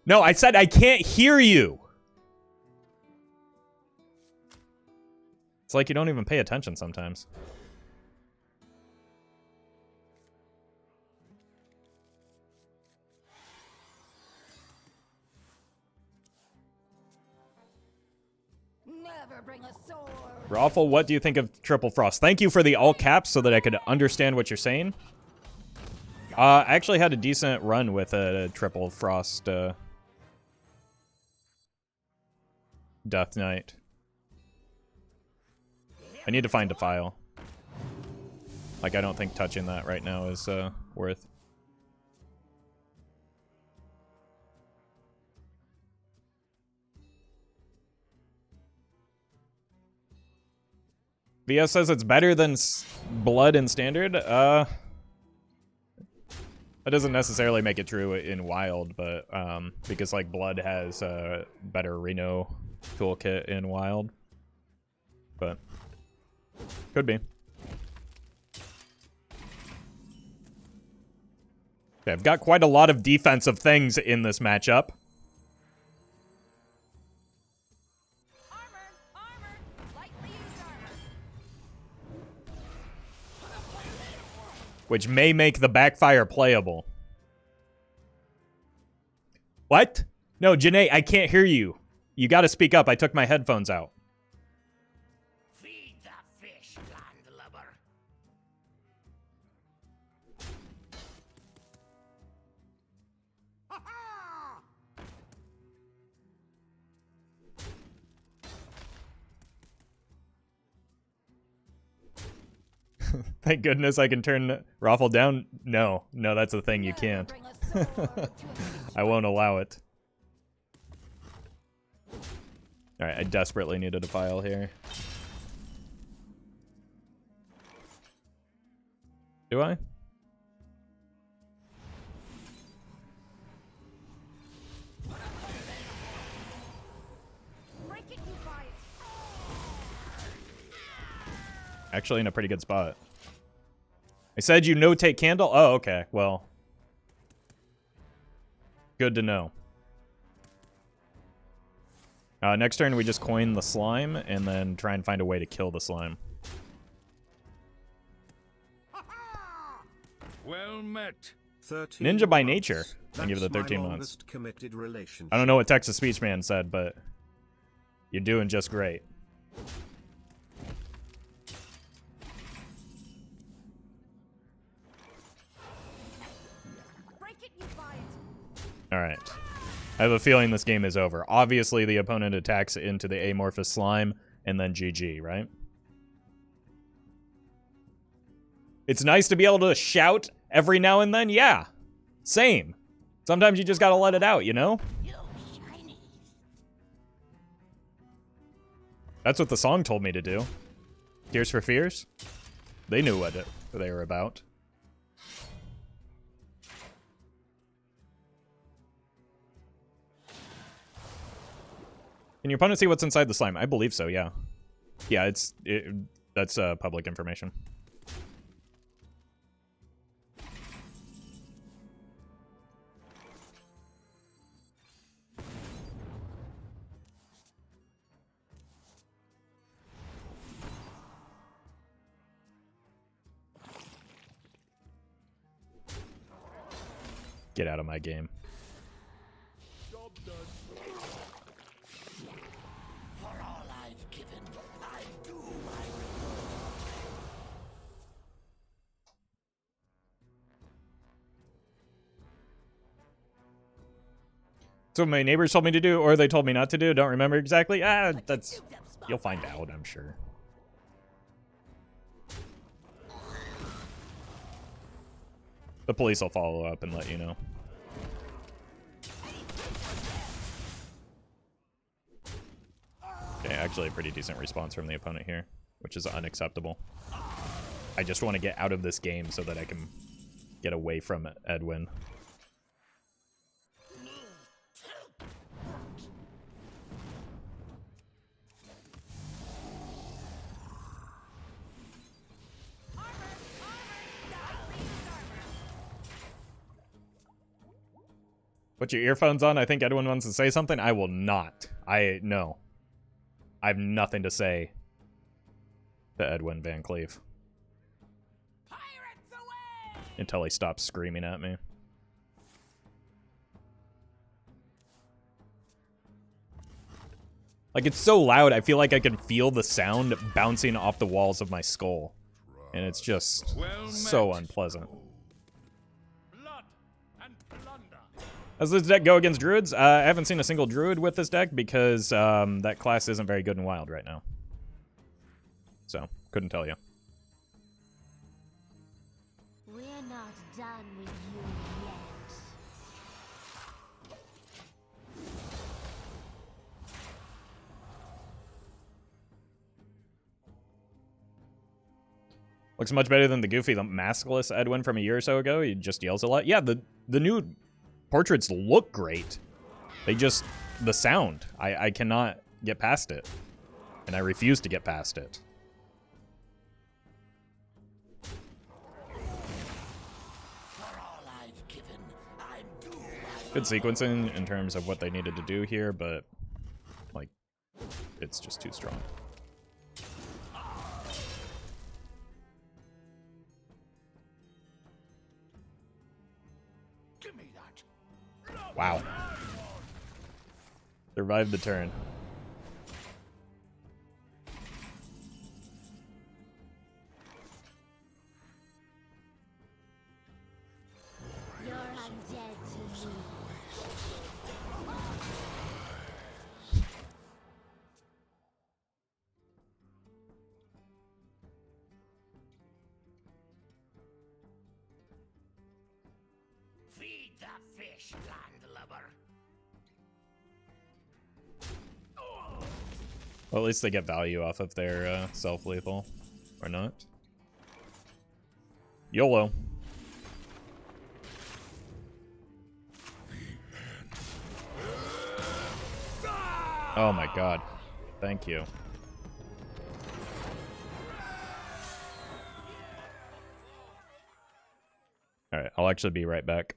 No, I said I can't hear you. It's like you don't even pay attention sometimes. ever bring a sword? Roffle, what do you think of Triple Frost? Thank you for the all caps so that I could understand what you're saying. I actually had a decent run with a Triple Frost Death Knight. I need to find Defile. Like, I don't think touching that right now is worth. VS says it's better than Blood in Standard. That doesn't necessarily make it true in Wild, but because like Blood has a better Reno toolkit in Wild, but could be. Okay, I've got quite a lot of defensive things in this matchup. Which may make the Backfire playable. What? No, Janae, I can't hear you. You gotta speak up. I took my headphones out. Feed the fish, landlubber. Ha-ha! Thank goodness I can turn Roffle down. No, that's the thing. You can't. I won't allow it. Alright, I desperately need a Defile here. Do I? Actually in a pretty good spot. I said you no-take candle? Oh, okay. Well. Good to know. Next turn we just coin the slime and then try and find a way to kill the slime. Well met. Ninja by nature. Thank you for the 13 months. I don't know what Texas Speech Man said, but you're doing just great. Alright. I have a feeling this game is over. Obviously, the opponent attacks into the Amorphous Slime, and then GG, right? It's nice to be able to shout every now and then, yeah. Same. Sometimes you just gotta let it out, you know? That's what the song told me to do. Tears for Fears? They knew what they were about. Can your opponent see what's inside the slime? I believe so, yeah. Yeah, that's public information. Get out of my game. So my neighbors told me to do, or they told me not to do. Don't remember exactly. That's... You'll find out, I'm sure. The police will follow up and let you know. Okay, actually a pretty decent response from the opponent here, which is unacceptable. I just want to get out of this game so that I can get away from Edwin. Put your earphones on. I think Edwin wants to say something. I will not. No. I have nothing to say to Edwin Van Cleef. Pirates away! Until he stops screaming at me. Like, it's so loud, I feel like I can feel the sound bouncing off the walls of my skull. And it's just so unpleasant. Blood and plunder. Does this deck go against druids? I haven't seen a single druid with this deck because that class isn't very good in wild right now. So, couldn't tell you. We're not done with you yet. Looks much better than the goofy, the maskless Edwin from a year or so ago. He just yells a lot. Yeah, the new portraits look great. They just, the sound, I cannot get past it. And I refuse to get past it. Good sequencing in terms of what they needed to do here, but, like, it's just too strong. Give me that. Wow. Survived the turn. You're undead to me. Feed the fish, landlubber. Well, at least they get value off of their self-lethal. Or not. YOLO. Oh my god. Thank you. Alright, I'll actually be right back.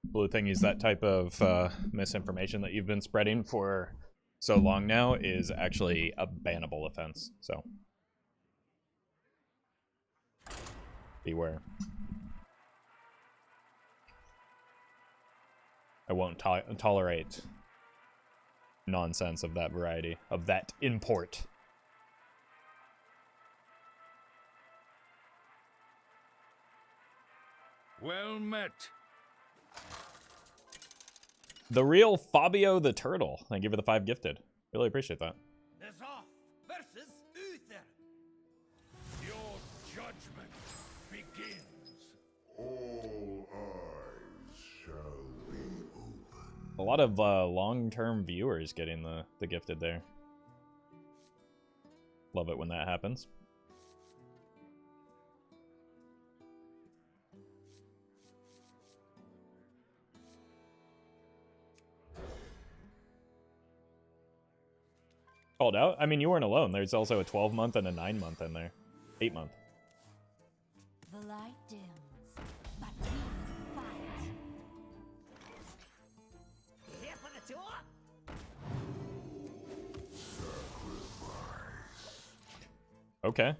Blue thing is that type of misinformation that you've been spreading for so long now is actually a bannable offense, so beware. I won't tolerate nonsense of that variety, of that import. Well met. The real Fabio the Turtle. Thank you for the 5 gifted. Really appreciate that. Zoff versus Uther. Your judgment begins. All eyes shall be open. A lot of long-term viewers getting the gifted there. Love it when that happens. Called out? I mean, you weren't alone. There's also a 12-month and a 9-month in there. 8-month. The light dims, but we fight. Here for the tour. Okay.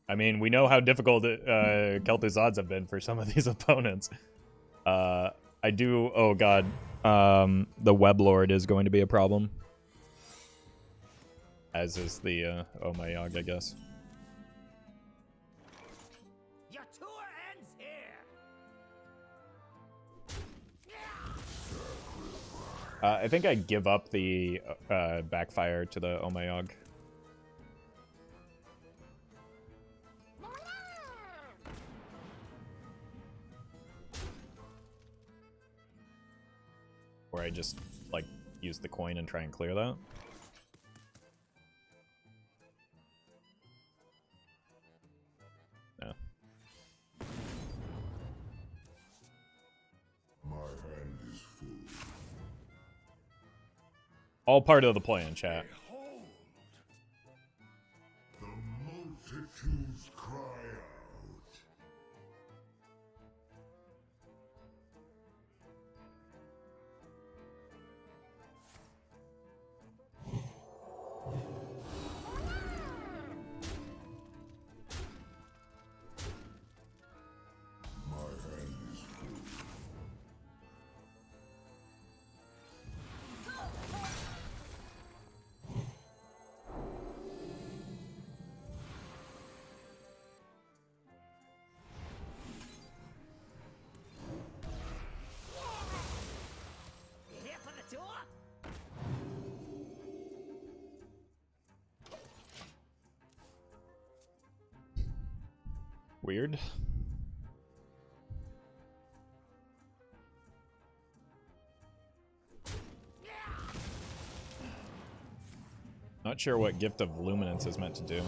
I mean, we know how difficult Kel'Thuzads have been for some of these opponents. I do... Oh, God. The Web Lord is going to be a problem. As is the Omayog, I guess. Your tour ends here. I think I give up the Backfire to the Omayog. Or I just, like, use the coin and try and clear that. No. My hand is full. All part of the plan, chat. Behold, The multitudes cry out. My hand is full. Here for the tour. Weird. Not sure what Gift of Luminance is meant to do.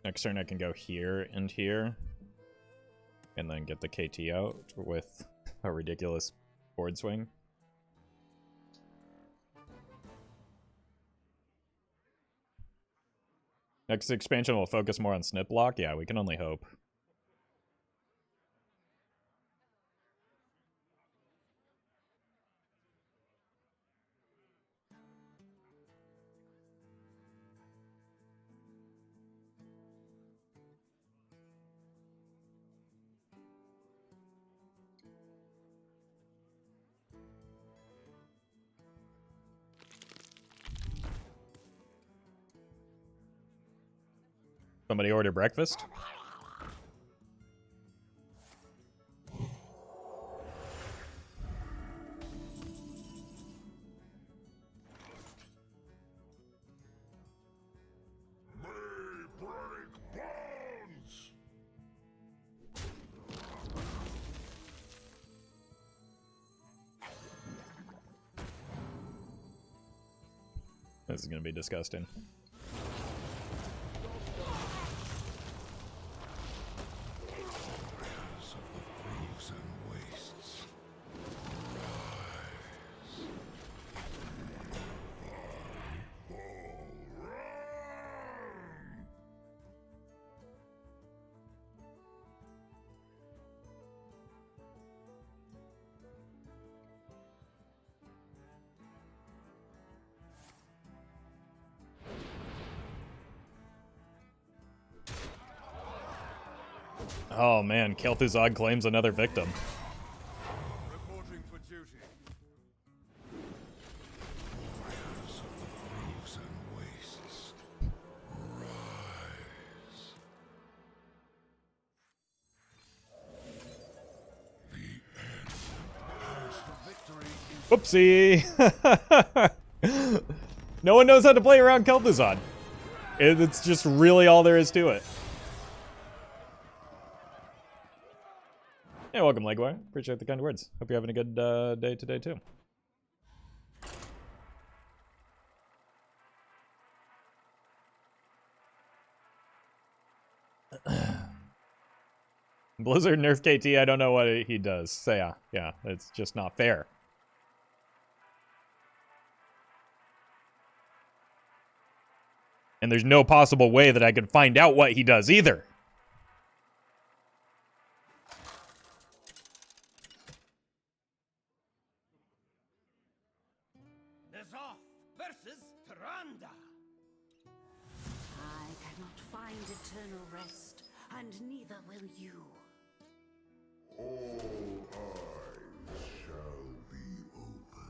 Next turn I can go here and here. And then get the KT out with a ridiculous board swing. Next expansion will focus more on snip block. Yeah, we can only hope. Somebody order breakfast? May break bonds. This is gonna be disgusting. Frozen wastes. Oh man, Kel'Thuzad claims another victim. Reporting for duty. Fires of the frozen wastes. Rise. Whoopsie! No one knows how to play around Kel'Thuzad. It's just really all there is to it. Hey, welcome, Legwire. Appreciate the kind words. Hope you're having a good day today, too. Blizzard nerf KT, I don't know what he does. So yeah, it's just not fair. And there's no possible way that I could find out what he does either. Zoff versus Tyrande. I cannot find eternal rest, and neither will you. All eyes shall be opened.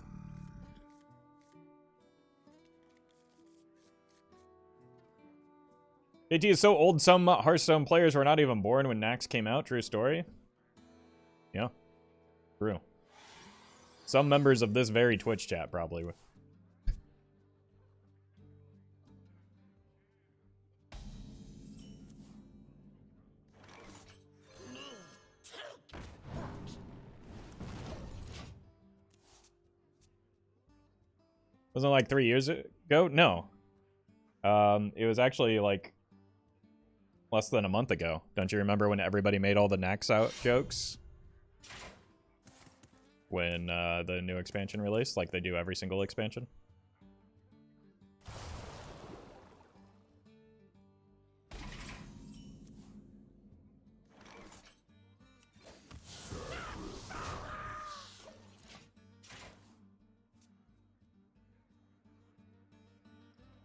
KT is so old, some Hearthstone players were not even born when Nax came out. True story. Yeah. True. Some members of this very Twitch chat probably were. Wasn't it like 3 years ago? No. It was actually like less than a month ago. Don't you remember when everybody made all the Nax out jokes? When the new expansion released, like they do every single expansion.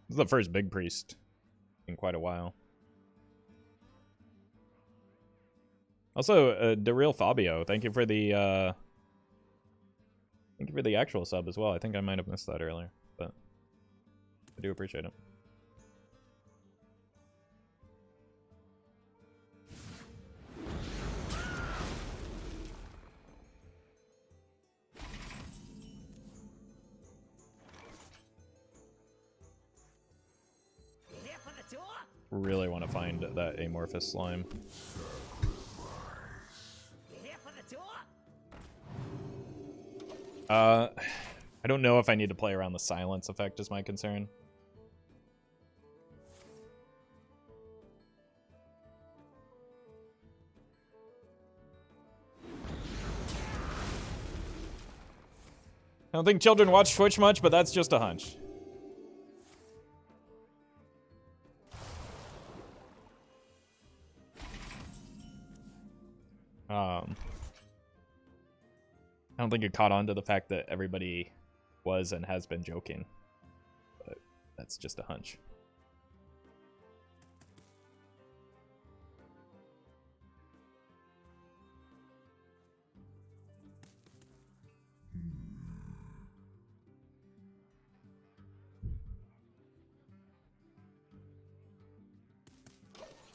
This is the first big priest in quite a while. Also, Dar'Khan Fabio, thank you for the actual sub as well. I think I might have missed that earlier, but I do appreciate it. Here for the tour? Really want to find that Amorphous Slime. Here for the tour? I don't know if I need to play around the silence effect is my concern. I don't think children watch Twitch much, but that's just a hunch. I don't think it caught on to the fact that everybody was and has been joking, but that's just a hunch.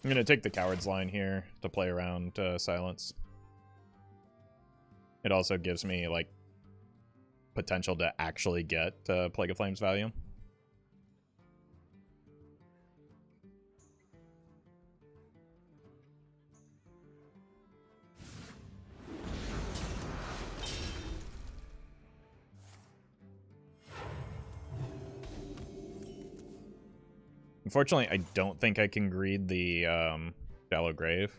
I'm gonna take the Coward's line here to play around silence. It also gives me, like, potential to actually get Plague of Flames value. Unfortunately, I don't think I can greed the Shallow Grave.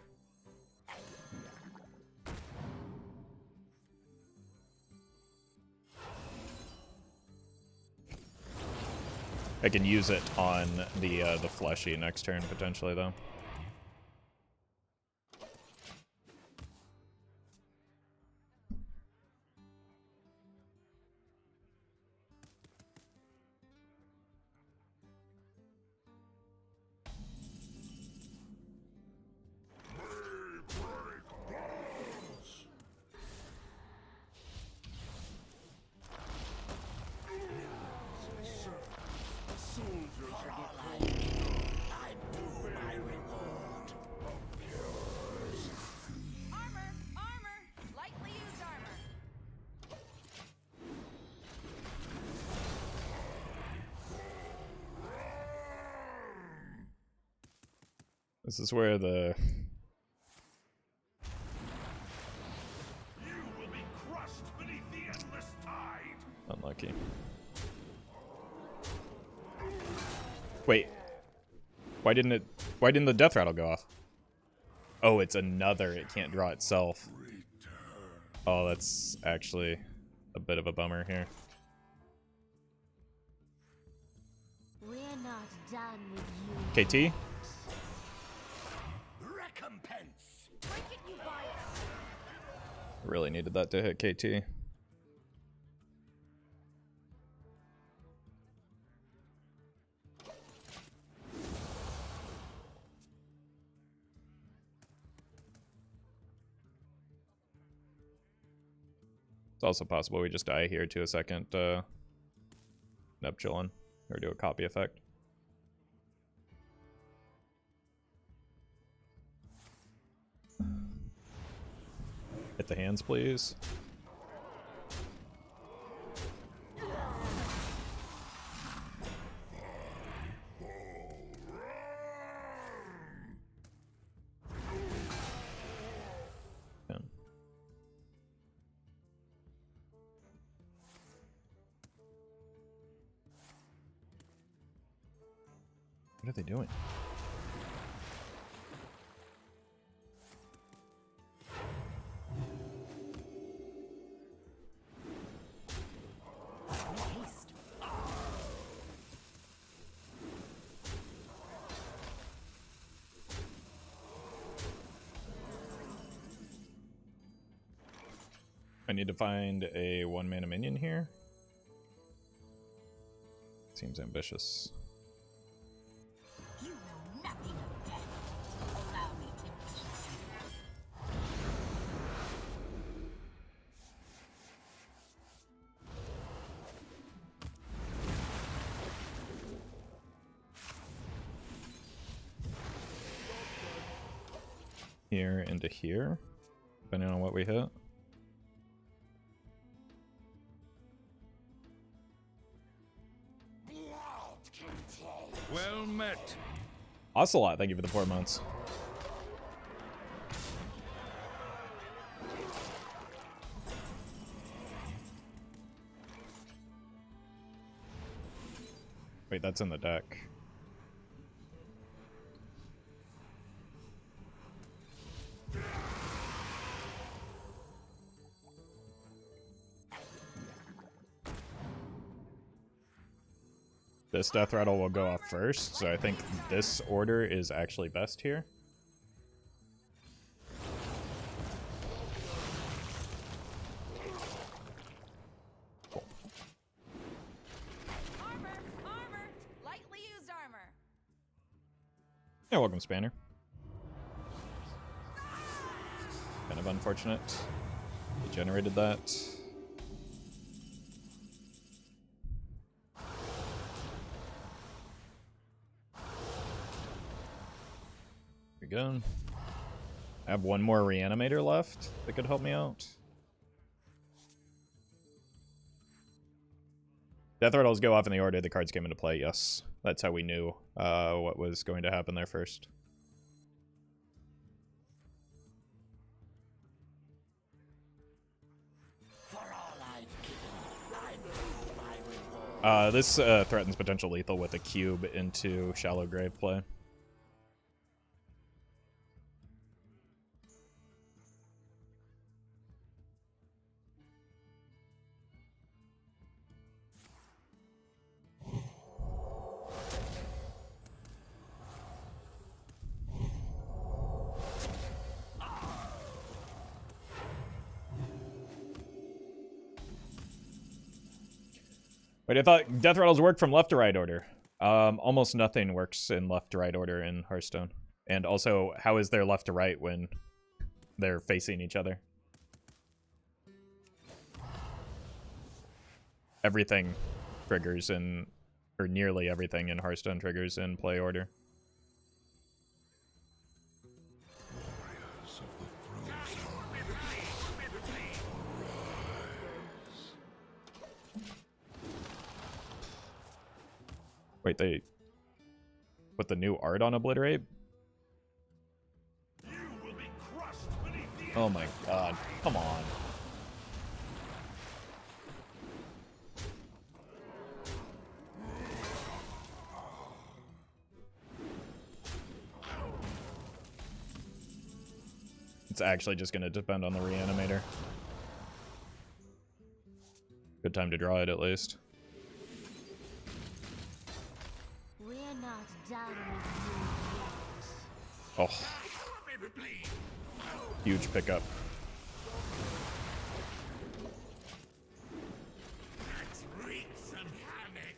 I can use it on the fleshy next turn potentially though. May break This is where the... You will be crushed beneath the endless tide. Unlucky. Wait. Why didn't the death rattle go off? Oh, it's another. It can't draw itself. Oh, that's actually a bit of a bummer here. We're not done with you. KT? Recompense. Really needed that to hit KT. It's also possible we just die here to a second Nupchillin, or do a copy effect. Hit the hands, please. What are they doing? I need to find a 1-mana minion here. Seems ambitious. You know nothing of death. Allow me to teach you. Here into here, depending on what we hit. Well met. Ocelot, thank you for the 4 months. Wait, that's in the deck. This death rattle will go off first, so I think this order is actually best here. Cool. Armor! Armor! Lightly used armor. Yeah, welcome, Spanner. Kind of unfortunate. He generated that. Go. I have one more Reanimator left that could help me out. Death rattles go off in the order the cards came into play, yes. That's how we knew what was going to happen there first. For all I've given, I believe my reward. This threatens potential lethal with a cube into Shallow Grave play. Wait, I thought death rattles work from left to right order. Almost nothing works in left to right order in Hearthstone. And also, how is there left to right when they're facing each other? Everything triggers in, or nearly everything in Hearthstone triggers in play order. Wait, they put the new art on Obliterate? Oh my god. Come on. It's actually just going to depend on the Reanimator. Good time to draw it, at least. We're not done with you yet. Oh. Huge pickup. Let's wreak some havoc.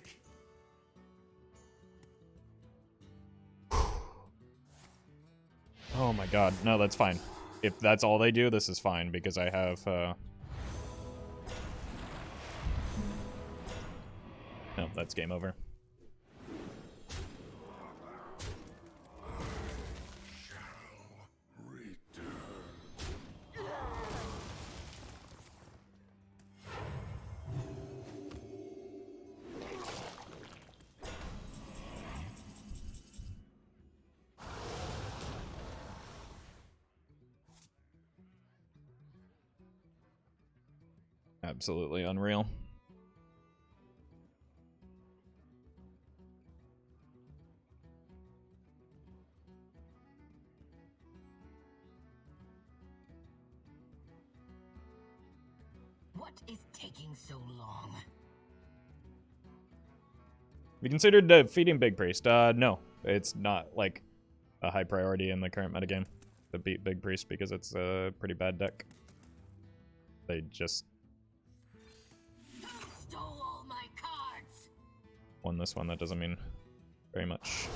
Oh my god. No, that's fine. If that's all they do, this is fine, because I have, No, that's game over. Absolutely unreal. What is taking so long? We considered defeating Big Priest. No, it's not like a high priority in the current metagame to beat Big Priest because it's a pretty bad deck. They just Stole all my cards. won this one. That doesn't mean very much.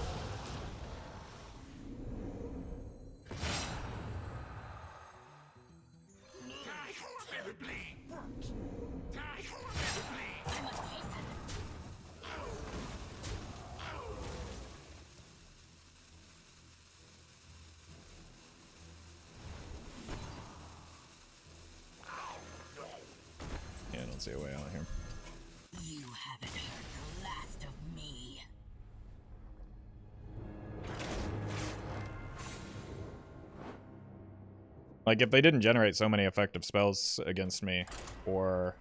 I must hasten. Yeah, I don't see a way out here. You haven't heard the last of me. Like, if they didn't generate so many effective spells against me, or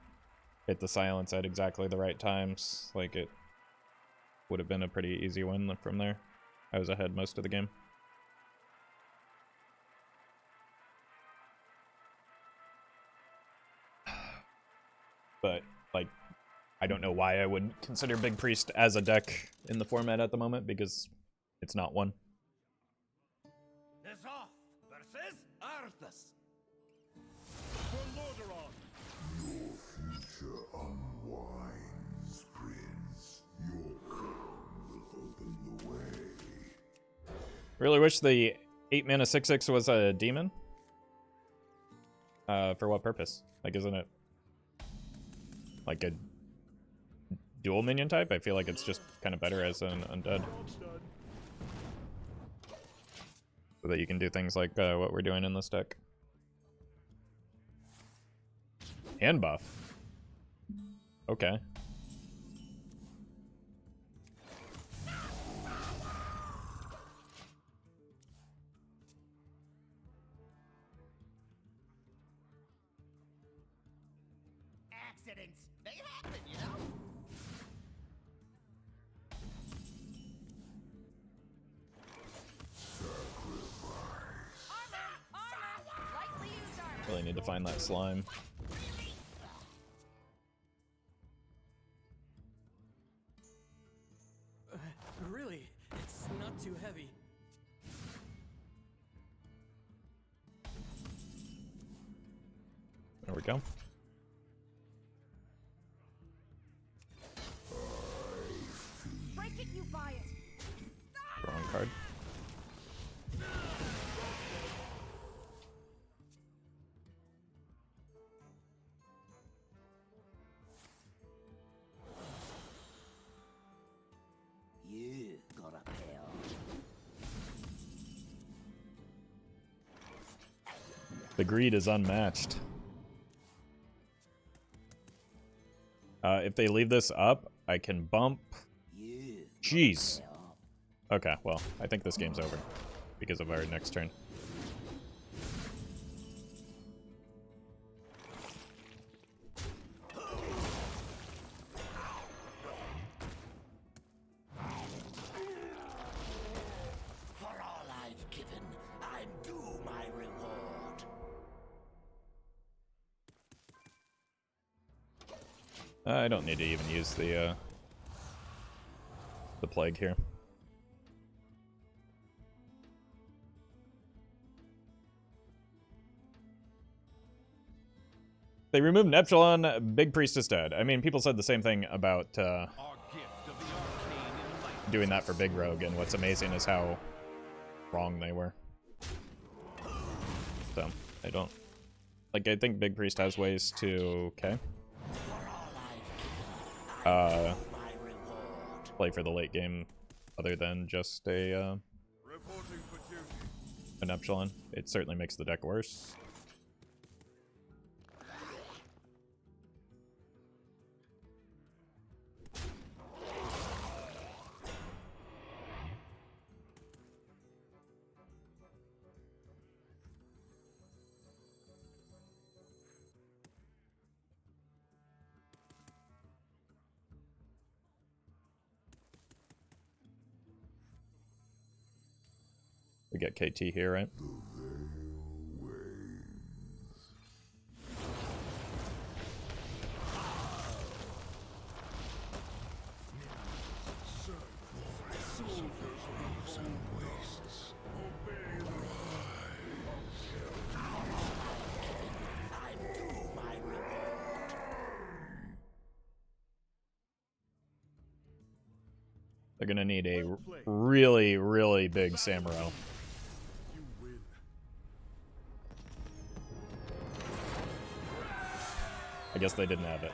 hit the silence at exactly the right times, like, it would have been a pretty easy win from there. I was ahead most of the game. But, like, I don't know why I would consider Big Priest as a deck in the format at the moment, because it's not one. Zoth versus Arthas. For Lordaeron. Your future unwinds, Prince. Your crown will open the way. Really wish the 8 mana 6/6 was a demon. For what purpose? Like, isn't it like a dual minion type? I feel like it's just kind of better as an undead, so that you can do things like what we're doing in this deck. Hand buff. Okay. Accidents. They happen, you know? Armor! Lightly used armor. Really need to find that slime. Really, it's not too heavy. There we go. Break it, you buy it. Wrong card. You got a pill. The greed is unmatched. If they leave this up, I can bump. You Jeez. Okay, well, I think this game's over because of our next turn. I don't need to even use the plague here. They removed Neptulon, Big Priest is dead. I mean, people said the same thing about doing that for Big Rogue, and what's amazing is how wrong they were. So, I don't... Like, I think Big Priest has ways to... Okay. Play for the late game other than just a Neptulon. It certainly makes the deck worse. We get KT here, right? They're gonna need a really, really big Samuro. I guess they didn't have it.